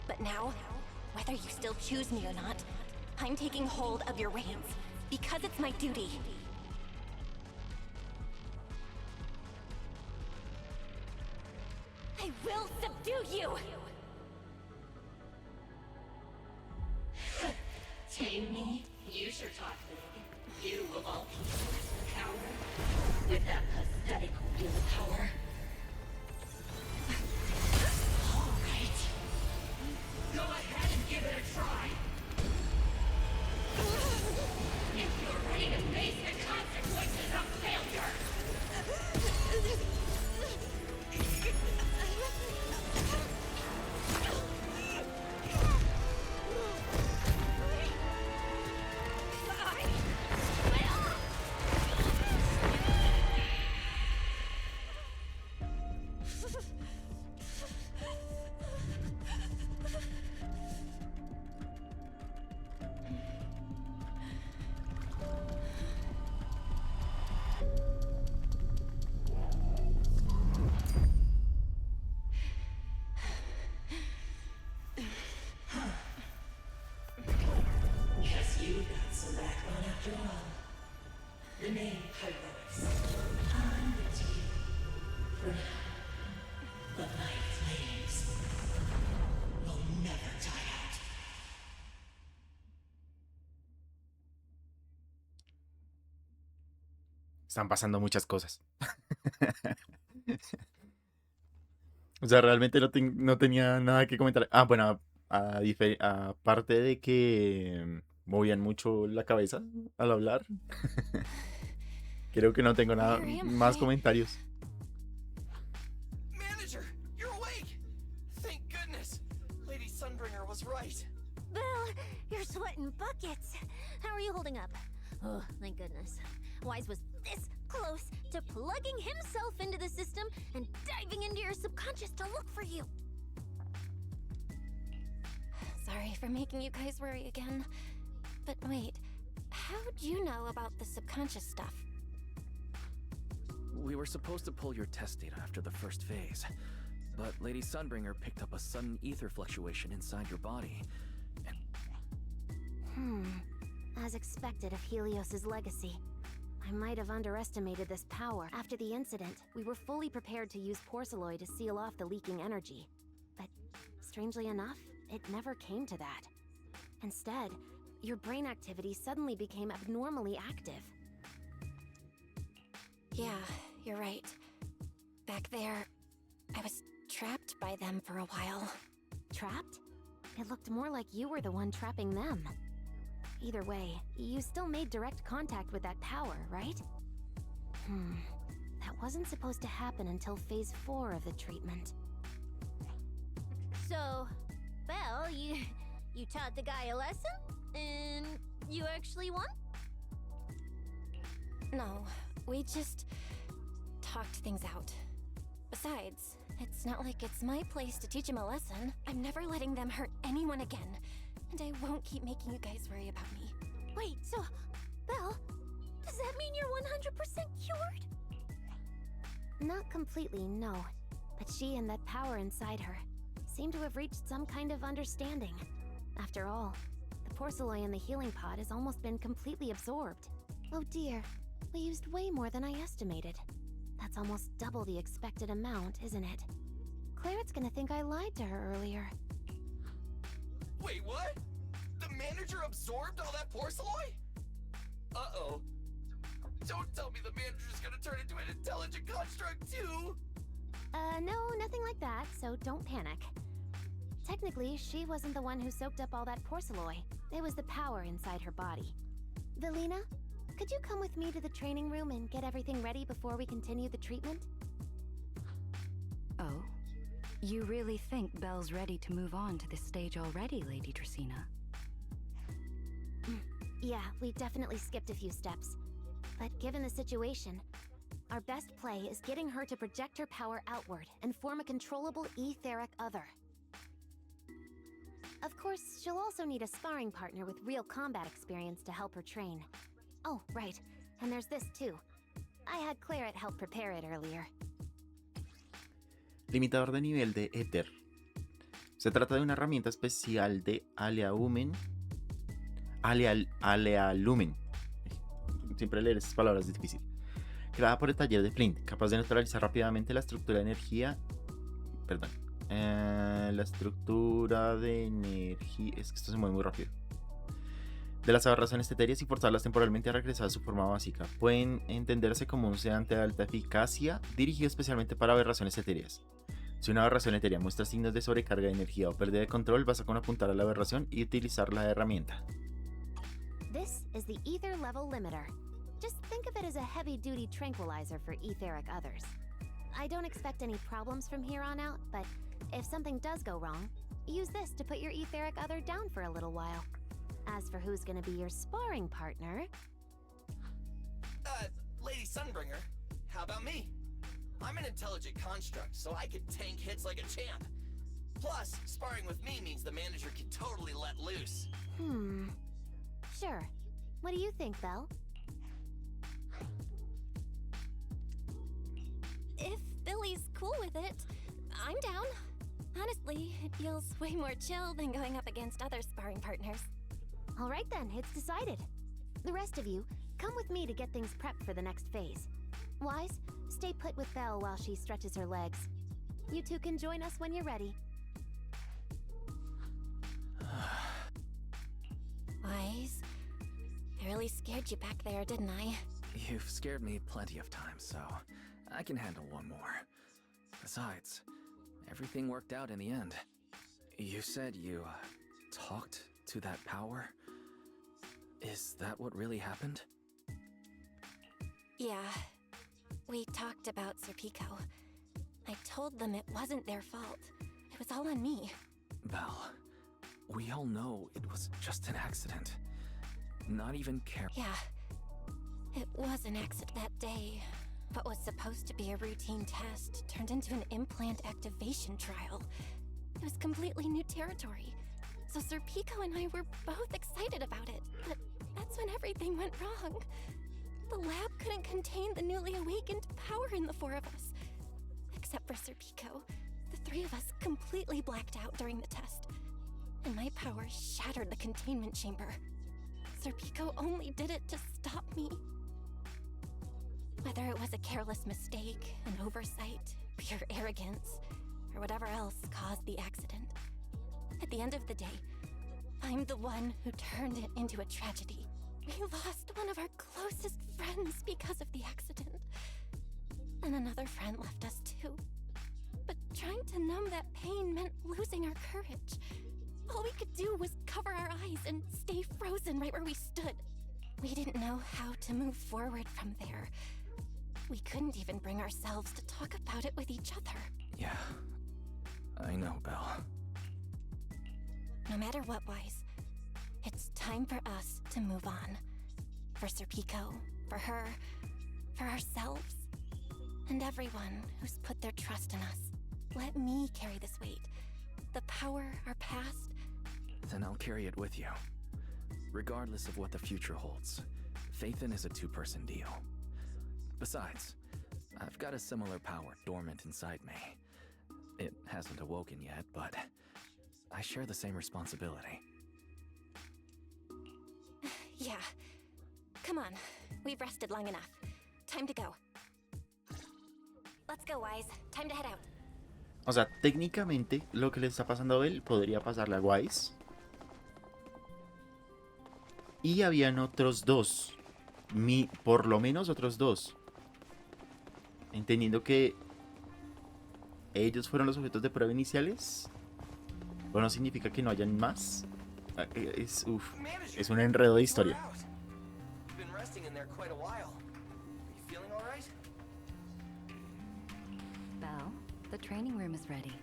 But now, whether you still choose me or not, I'm taking hold of your reins, because it's my duty. I will subdue you! Tame me? You sure talk big. You of all people, coward. With that pathetic willpower. Alright. Go ahead and give it a try. If you're ready to face the consequences of failure. Están pasando muchas cosas. O sea, realmente no tenía nada que comentar. Ah, bueno, aparte de que movían mucho la cabeza al hablar, creo que no tengo nada más comentarios. Manager, you're awake! Thank goodness! Lady Sunbringer was right. Bill, you're sweating buckets. How are you holding up? Oh, thank goodness. Wise was this close to plugging himself into the system and diving into your subconscious to look for you. Sorry for making you guys worry again. But wait, how'd you know about the subconscious stuff? We were supposed to pull your test data after the first phase, but Lady Sunbringer picked up a sudden ether fluctuation inside your body, and... As expected of Helios's legacy. I might have underestimated this power. After the incident, we were fully prepared to use porcelain to seal off the leaking energy. But strangely enough, it never came to that. Instead, your brain activity suddenly became abnormally active. Yeah, you're right. Back there, I was trapped by them for a while. Trapped? It looked more like you were the one trapping them. Either way, you still made direct contact with that power, right? That wasn't supposed to happen until phase 4 of the treatment. So, well, you taught the guy a lesson? And you actually won? No, we just talked things out. Besides, it's not like it's my place to teach him a lesson. I'm never letting them hurt anyone again. And I won't keep making you guys worry about me. Wait, so, Belle, does that mean you're 100% cured? Not completely, no. But she and that power inside her seem to have reached some kind of understanding. After all, the porcelain in the healing pod has almost been completely absorbed. Oh dear, we used way more than I estimated. That's almost double the expected amount, isn't it? Clarette's gonna think I lied to her earlier. Wait, what? The manager absorbed all that porcelain? Uh-oh. Don't tell me the manager's gonna turn into an intelligent construct too! No, nothing like that, so don't panic. Technically, she wasn't the one who soaked up all that porcelain. It was the power inside her body. Velina, could you come with me to the training room and get everything ready before we continue the treatment? Oh? You really think Belle's ready to move on to this stage already, Lady Dracaena? Yeah, we definitely skipped a few steps. But given the situation, our best play is getting her to project her power outward and form a controllable etheric other. Of course, she'll also need a sparring partner with real combat experience to help her train. Oh, right. And there's this too. I had Claret help prepare it earlier. Limitador de nivel de éter. Se trata de una herramienta especial de Alealumen. Siempre leer esas palabras es difícil. Creada por el taller de Flint, capaz de neutralizar rápidamente la estructura de energía. La estructura de energía. Es que esto se mueve muy rápido. De las aberraciones etéreas y forzarlas temporalmente a regresar a su forma básica. Pueden entenderse como un sedante de alta eficacia dirigido especialmente para aberraciones etéreas. Si una aberración etérea muestra signos de sobrecarga de energía o pérdida de control, basta con apuntar a la aberración y utilizar la herramienta. This is the Ether Level Limiter. Just think of it as a heavy-duty tranquilizer for etheric others. I don't expect any problems from here on out, but if something does go wrong, use this to put your etheric other down for a little while. As for who's gonna be your sparring partner... Lady Sunbringer, how about me? I'm an intelligent construct, so I can tank hits like a champ. Plus, sparring with me means the manager can totally let loose. Sure. What do you think, Belle? If Billy's cool with it, I'm down. Honestly, it feels way more chill than going up against other sparring partners. All right then, it's decided. The rest of you, come with me to get things prepped for the next phase. Wise, stay put with Belle while she stretches her legs. You two can join us when you're ready. Wise, I really scared you back there, didn't I? You've scared me plenty of times, so I can handle one more. Besides, everything worked out in the end. You said you talked to that power? Is that what really happened? Yeah. We talked about Sir Pico. I told them it wasn't their fault. It was all on me. Belle, we all know it was just an accident. Not even care. Yeah. It was an accident that day. What was supposed to be a routine test turned into an implant activation trial. It was completely new territory. So Sir Pico and I were both excited about it. But that's when everything went wrong. The lab couldn't contain the newly awakened power in the four of us. Except for Sir Pico, the three of us completely blacked out during the test. And my power shattered the containment chamber. Sir Pico only did it to stop me. Whether it was a careless mistake, an oversight, pure arrogance, or whatever else caused the accident, at the end of the day, I'm the one who turned it into a tragedy. We lost one of our closest friends because of the accident. And another friend left us too. But trying to numb that pain meant losing our courage. All we could do was cover our eyes and stay frozen right where we stood. We didn't know how to move forward from there. We couldn't even bring ourselves to talk about it with each other. Yeah, I know, Belle. No matter what, Wise, it's time for us to move on. For Sir Pico, for her, for ourselves, and everyone who's put their trust in us. Let me carry this weight. The power, our past. Then I'll carry it with you. Regardless of what the future holds, Faithin is a two-person deal. Besides, I've got a similar power dormant inside me. It hasn't awoken yet, but I share the same responsibility. Yeah. Come on. We've rested long enough. Time to go. Let's go, Wise. Time to head out. O sea, técnicamente lo que le está pasando a él podría pasarle a Wise. Y habían otros dos. Por lo menos otros dos. Entendiendo que ellos fueron los objetos de prueba iniciales. Bueno, significa que no hayan más. Manager, es un enredo de we're historia. out. You've been resting in there quite a while. Are you feeling all right? Belle, the training room is ready.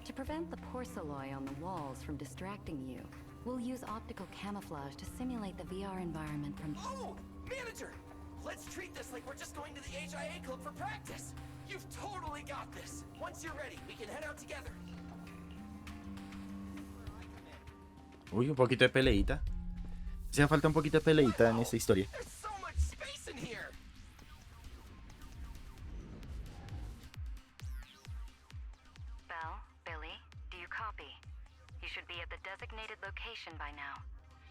To prevent the porcelain on the walls from distracting you, we'll use optical camouflage to simulate the VR environment from... Oh, manager! Let's treat this like we're just going to the HIA club for practice. You've totally got this. Once you're ready, we can head out together. Uy, un poquito de peleita. Hacía falta un poquito de peleita en esta historia. There's so much space in here. Belle, Billy, do you copy? You should be at the designated location by now.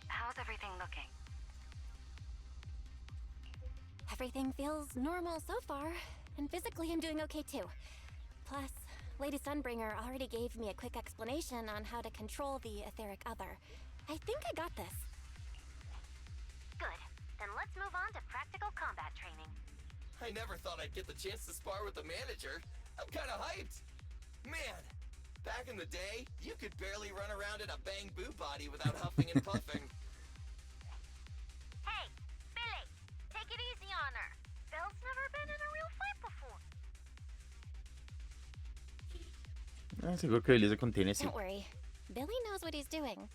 How's everything looking? Everything feels normal so far, and physically I'm doing okay too. Plus, Lady Sunbringer already gave me a quick explanation on how to control the etheric other. I think I got this. Good. Then let's move on to practical combat training. I never thought I'd get the chance to spar with the manager. I'm kind of hyped. Man, back in the day, you could barely run around in a bang boo body without huffing and puffing. Hey, Billy, take it easy on her. Belle's never been in a real fight before. Seguro que Billy se contiene, sí. Don't worry. Billy knows what he's doing.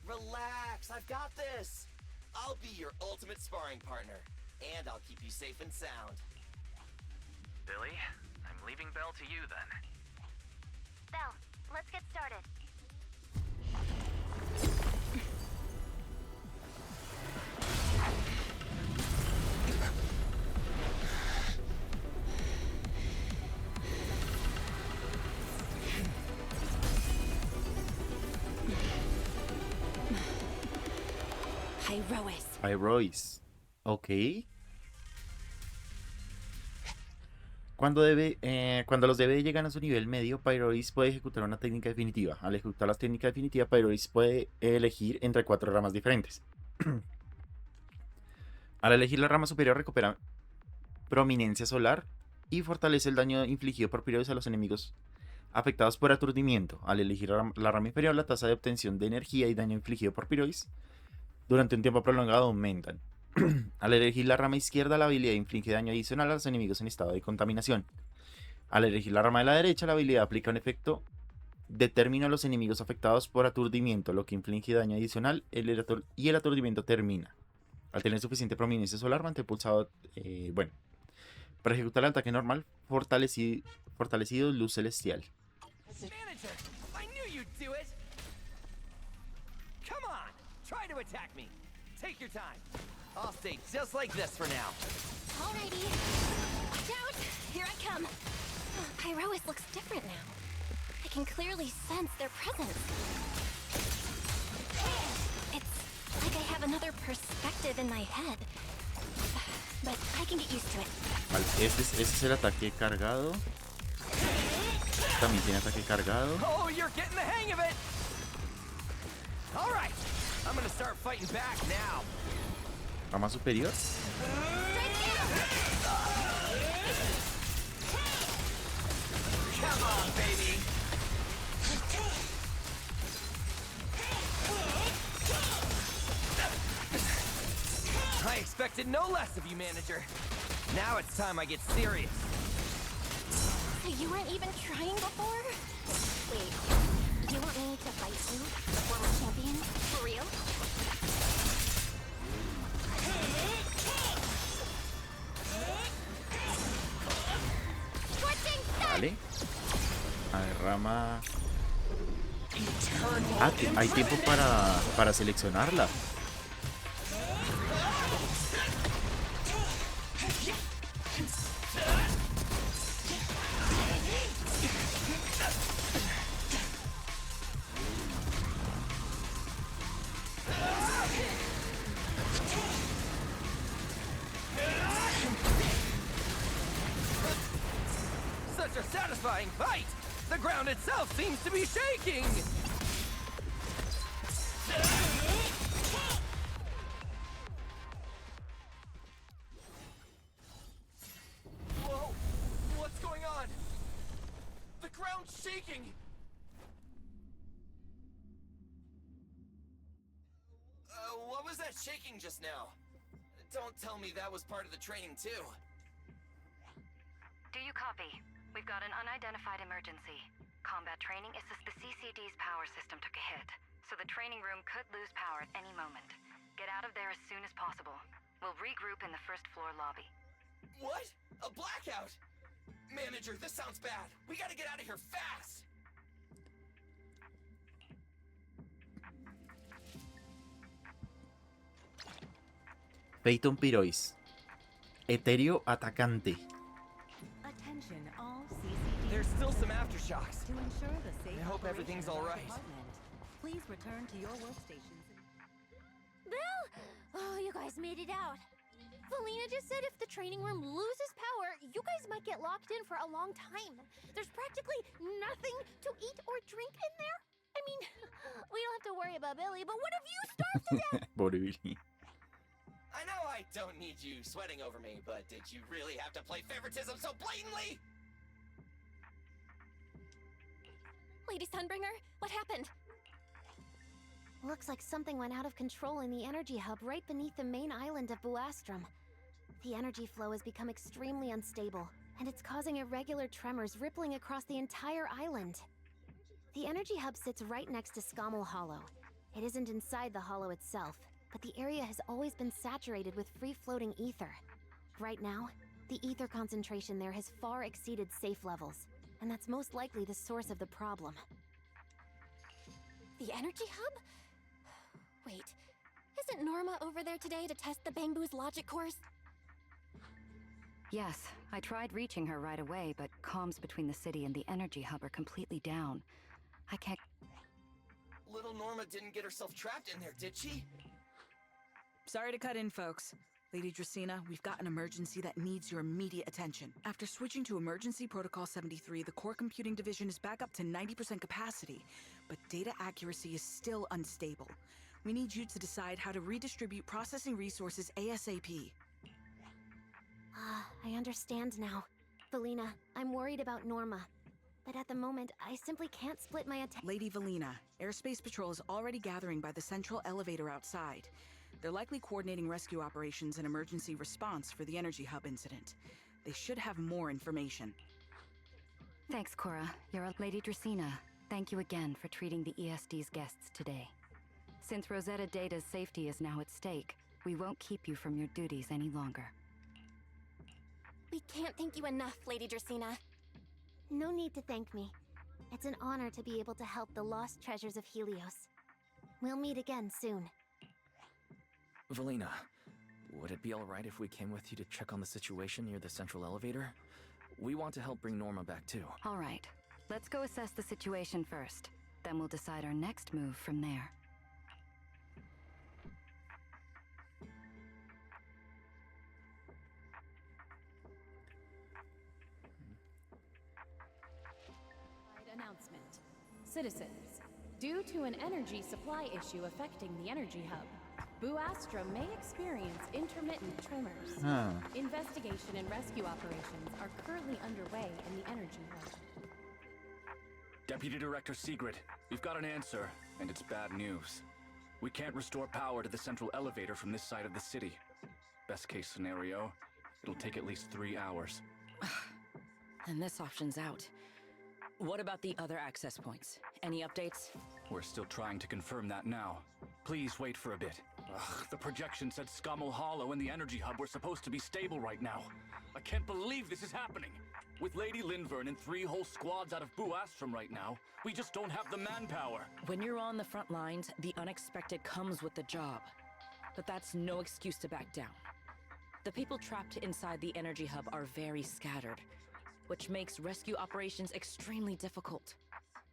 Relax, I've got this. I'll be your ultimate sparring partner, and I'll keep you safe and sound. Billy, I'm leaving Belle to you then. Belle, let's get started. Royce. Ok. Cuando los DB llegan a su nivel medio, Pyrois puede ejecutar una técnica definitiva. Al ejecutar la técnica definitiva, Pyrois puede elegir entre 4 ramas diferentes. Al elegir la rama superior, recupera prominencia solar y fortalece el daño infligido por Pyrois a los enemigos afectados por aturdimiento. Al elegir la rama inferior, la tasa de obtención de energía y daño infligido por Pyrois durante un tiempo prolongado aumentan. Al elegir la rama izquierda, la habilidad inflige daño adicional a los enemigos en estado de contaminación. Al elegir la rama de la derecha, la habilidad aplica un efecto determina a los enemigos afectados por aturdimiento, lo que inflige daño adicional y el aturdimiento termina. Al tener suficiente prominencia solar, mantén pulsado, para ejecutar el ataque normal, fortalecido luz celestial. Manager, I knew you'd do it. Come on, try to attack me. Take your time. I'll stay just like this for now. Alrighty. Watch out! Here I come. Pyrois looks different now. I can clearly sense their presence. It's like I have another perspective in my head. But I can get used to it. Vale, este es el ataque cargado. También tiene ataque cargado. Oh, you're getting the hang of it. All right, I'm gonna start fighting back now. Rama superior. Come on, baby. I expected no less of you, manager. Now it's time I get serious. So you weren't even trying before? Wait, you want me to fight you, the former champion? For real? Vale. A ver, rama. Ah, hay tiempo para seleccionarla. Such a satisfying fight! The ground itself seems to be shaking! Whoa! What's going on? The ground's shaking! was shaking just now. Don't tell me that was part of the training too. Do you copy? We've got an unidentified emergency. Combat training is the CCD's power system took a hit, so the training room could lose power at any moment. Get out of there as soon as possible. We'll regroup in the first floor lobby. What? A blackout? Manager, this sounds bad. We gotta get out of here fast! Peyton Pirois. Etéreo atacante. Attention all CCD. There's still some aftershocks. To ensure the safe I hope everything's operation of our alright. department, please return to your workstations. Bill! Oh, you guys made it out. Felina just said if the training room loses power, you guys might get locked in for a long time. There's practically nothing to eat or drink in there. I mean, we don't have to worry about Billy, but what if you starve to death? Pobre Billy. I know I don't need you sweating over me, but did you really have to play favoritism so blatantly? Lady Sunbringer, what happened? Looks like something went out of control in the energy hub right beneath the main island of Buastrum. The energy flow has become extremely unstable, and it's causing irregular tremors rippling across the entire island. The energy hub sits right next to Scommel Hollow. It isn't inside the hollow itself, but the area has always been saturated with free-floating ether. Right now, the ether concentration there has far exceeded safe levels, and that's most likely the source of the problem. The energy hub? Wait, isn't Norma over there today to test the Bangbu's logic course? Yes, I tried reaching her right away, but comms between the city and the energy hub are completely down. I can't... Little Norma didn't get herself trapped in there, did she? Sorry to cut in, folks. Lady Dracaena, we've got an emergency that needs your immediate attention. After switching to Emergency Protocol 73, the core computing division is back up to 90% capacity, but data accuracy is still unstable. We need you to decide how to redistribute processing resources ASAP. I understand now. Felina, I'm worried about Norma. But at the moment, I simply can't split my attention. Lady Valina, Airspace Patrol is already gathering by the central elevator outside. They're likely coordinating rescue operations and emergency response for the energy hub incident. They should have more information. Thanks, Cora. You're a Lady Dracaena. Thank you again for treating the ESD's guests today. Since Rosetta Data's safety is now at stake, we won't keep you from your duties any longer. We can't thank you enough, Lady Dracaena. No need to thank me. It's an honor to be able to help the lost treasures of Helios. We'll meet again soon. Valina, would it be alright if we came with you to check on the situation near the central elevator? We want to help bring Norma back too. Alright, let's go assess the situation first. Then we'll decide our next move from there. Announcement. Citizens, due to an energy supply issue affecting the energy hub, Buastrum may experience intermittent tremors. Investigation and rescue operations are currently underway in the energy hub. Deputy Director Sigrid, we've got an answer, and it's bad news. We can't restore power to the central elevator from this side of the city. Best case scenario, it'll take at least 3 hours. And this option's out. What about the other access points? Any updates? We're still trying to confirm that now. Please wait for a bit. The projection said Scommel Hollow and the energy hub were supposed to be stable right now. I can't believe this is happening. With Lady Lindvern and 3 whole squads out of Buastrum right now, we just don't have the manpower. When you're on the front lines, the unexpected comes with the job. But that's no excuse to back down. The people trapped inside the energy hub are very scattered, which makes rescue operations extremely difficult.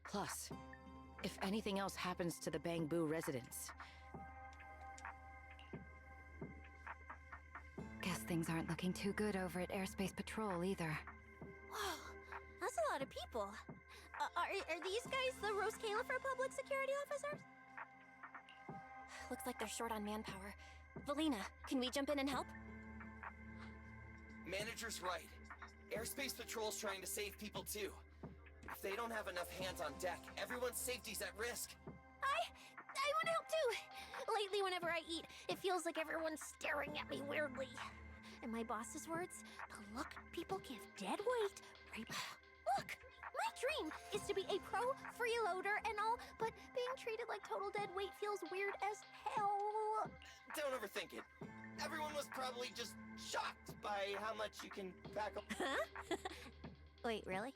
Plus, if anything else happens to the Bangbu residents... Guess things aren't looking too good over at Airspace Patrol either. Whoa, that's a lot of people. Are these guys the Rose Califer public security officers? Looks like they're short on manpower. Valina, can we jump in and help? Manager's right. Airspace Patrol's trying to save people too. If they don't have enough hands on deck, everyone's safety's at risk. I want to help too. Lately, whenever I eat, it feels like everyone's staring at me weirdly. In my boss's words, the look people give dead weight right. Look, my dream is to be a pro freeloader and all, but being treated like total dead weight feels weird as hell. Don't overthink it. Everyone was probably just shocked by how much you can pack up. Huh? Wait, really?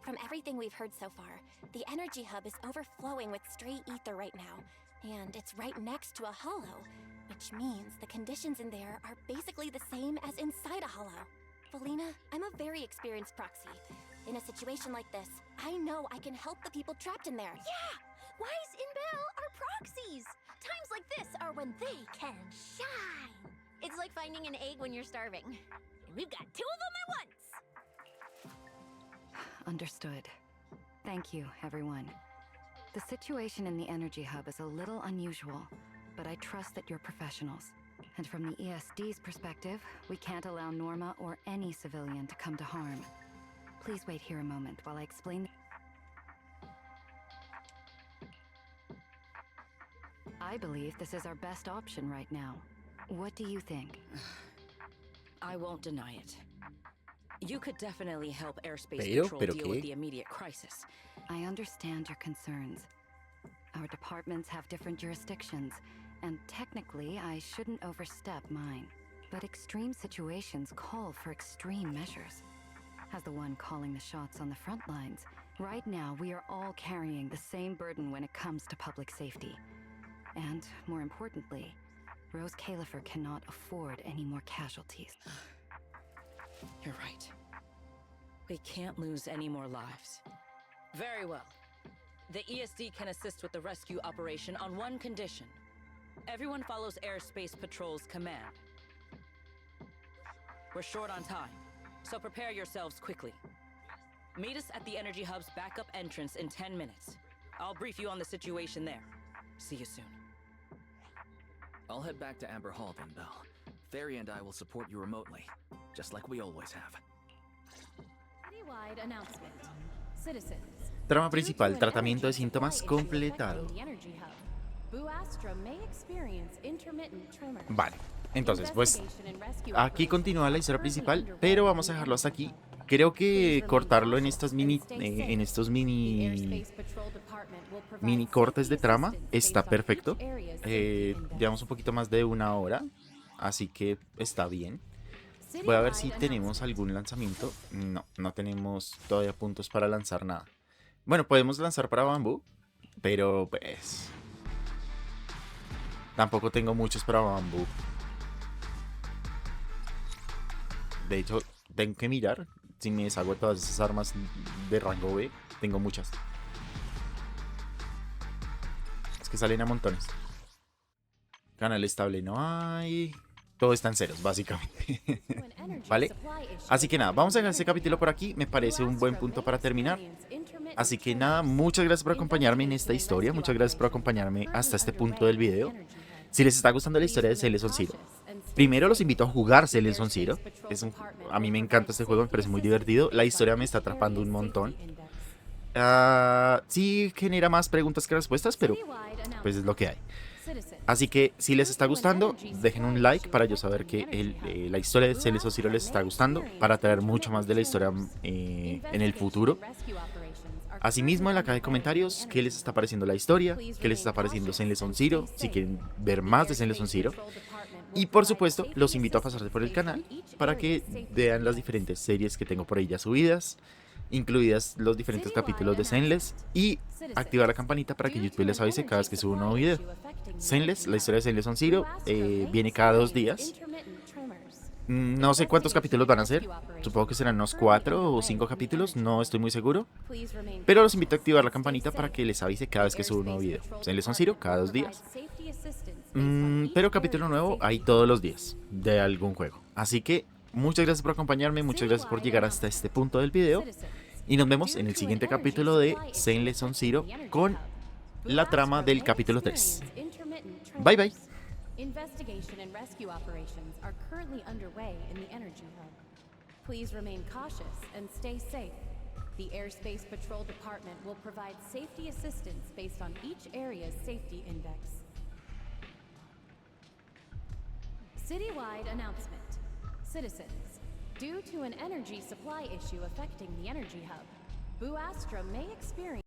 From everything we've heard so far, the energy hub is overflowing with stray ether right now, and it's right next to a hollow, which means the conditions in there are basically the same as inside a hollow. Felina, I'm a very experienced proxy. In a situation like this, I know I can help the people trapped in there. Yeah! Wise and Belle are proxies! Times like this are when they can shine! It's like finding an egg when you're starving. And we've got 2 of them at once! Understood. Thank you, everyone. The situation in the energy hub is a little unusual, but I trust that you're professionals. And from the ESD's perspective, we can't allow Norma or any civilian to come to harm. Please wait here a moment while I explain. I believe this is our best option right now. What do you think? I won't deny it. You could definitely help airspace Pero patrol deal ¿qué? with the immediate crisis. I understand your concerns. Our departments have different jurisdictions, and technically I shouldn't overstep mine. But extreme situations call for extreme measures. As the one calling the shots on the front lines, right now we are all carrying the same burden when it comes to public safety. And, more importantly, Rose Califer cannot afford any more casualties. You're right. We can't lose any more lives. Very well. The ESD can assist with the rescue operation on one condition. Everyone follows Airspace Patrol's command. We're short on time, so prepare yourselves quickly. Meet us at the Energy Hub's backup entrance in 10 minutes. I'll brief you on the situation there. See you soon. I'll head back to Amber Hall then, Belle. Fairy and I will support you remotely, just like we always have. Citywide announcement. Citizens. Trama principal, tratamiento de síntomas completado. Vale, entonces pues aquí continúa la historia principal, pero vamos a dejarlo hasta aquí. Creo que cortarlo en estos mini cortes de trama está perfecto. Llevamos un poquito más de 1 hora, así que está bien. Voy a ver si tenemos algún lanzamiento. No tenemos todavía puntos para lanzar nada. Bueno, podemos lanzar para bambú, pero pues tampoco tengo muchos para bambú. De hecho, tengo que mirar si me deshago de todas esas armas de rango B. Tengo muchas. Es que salen a montones. Canal estable no hay. Todo está en ceros, básicamente. ¿Vale? Así que nada, vamos a dejar este capítulo por aquí. Me parece un buen punto para terminar. Así que nada, muchas gracias por acompañarme en esta historia. Muchas gracias por acompañarme hasta este punto del video. Si les está gustando la historia de Zenless Zone Zero, primero los invito a jugar Zenless Zone Zero. A mí me encanta este juego, me parece muy divertido. La historia me está atrapando un montón. Sí genera más preguntas que respuestas, pero pues es lo que hay. Así que si les está gustando, dejen un like para yo saber que la historia de Zenless Zone Zero les está gustando, para traer mucho más de la historia en el futuro. Asimismo, en la caja de comentarios, ¿qué les está pareciendo la historia? ¿Qué les está pareciendo Zenless Zone Zero? Si quieren ver más de Zenless Zone Zero. Y por supuesto, los invito a pasarse por el canal para que vean las diferentes series que tengo por ahí ya subidas, incluidas los diferentes capítulos de Zenless, y activar la campanita para que YouTube les avise cada vez que subo un nuevo video. Zenless, la historia de Zenless Zone Zero, viene cada 2 días. No sé cuántos capítulos van a ser. Supongo que serán unos 4 o 5 capítulos. No estoy muy seguro. Pero los invito a activar la campanita para que les avise cada vez que subo un nuevo video. Zenless Zone Zero cada 2 días. Pero capítulo nuevo hay todos los días de algún juego. Así que muchas gracias por acompañarme. Muchas gracias por llegar hasta este punto del video. Y nos vemos en el siguiente capítulo de Zenless Zone Zero con la trama del capítulo 3. Bye bye. Investigation and rescue operations are currently underway in the energy hub. Please remain cautious and stay safe. The Airspace Patrol Department will provide safety assistance based on each area's safety index. Citywide announcement. Citizens, due to an energy supply issue affecting the energy hub, Buastra may experience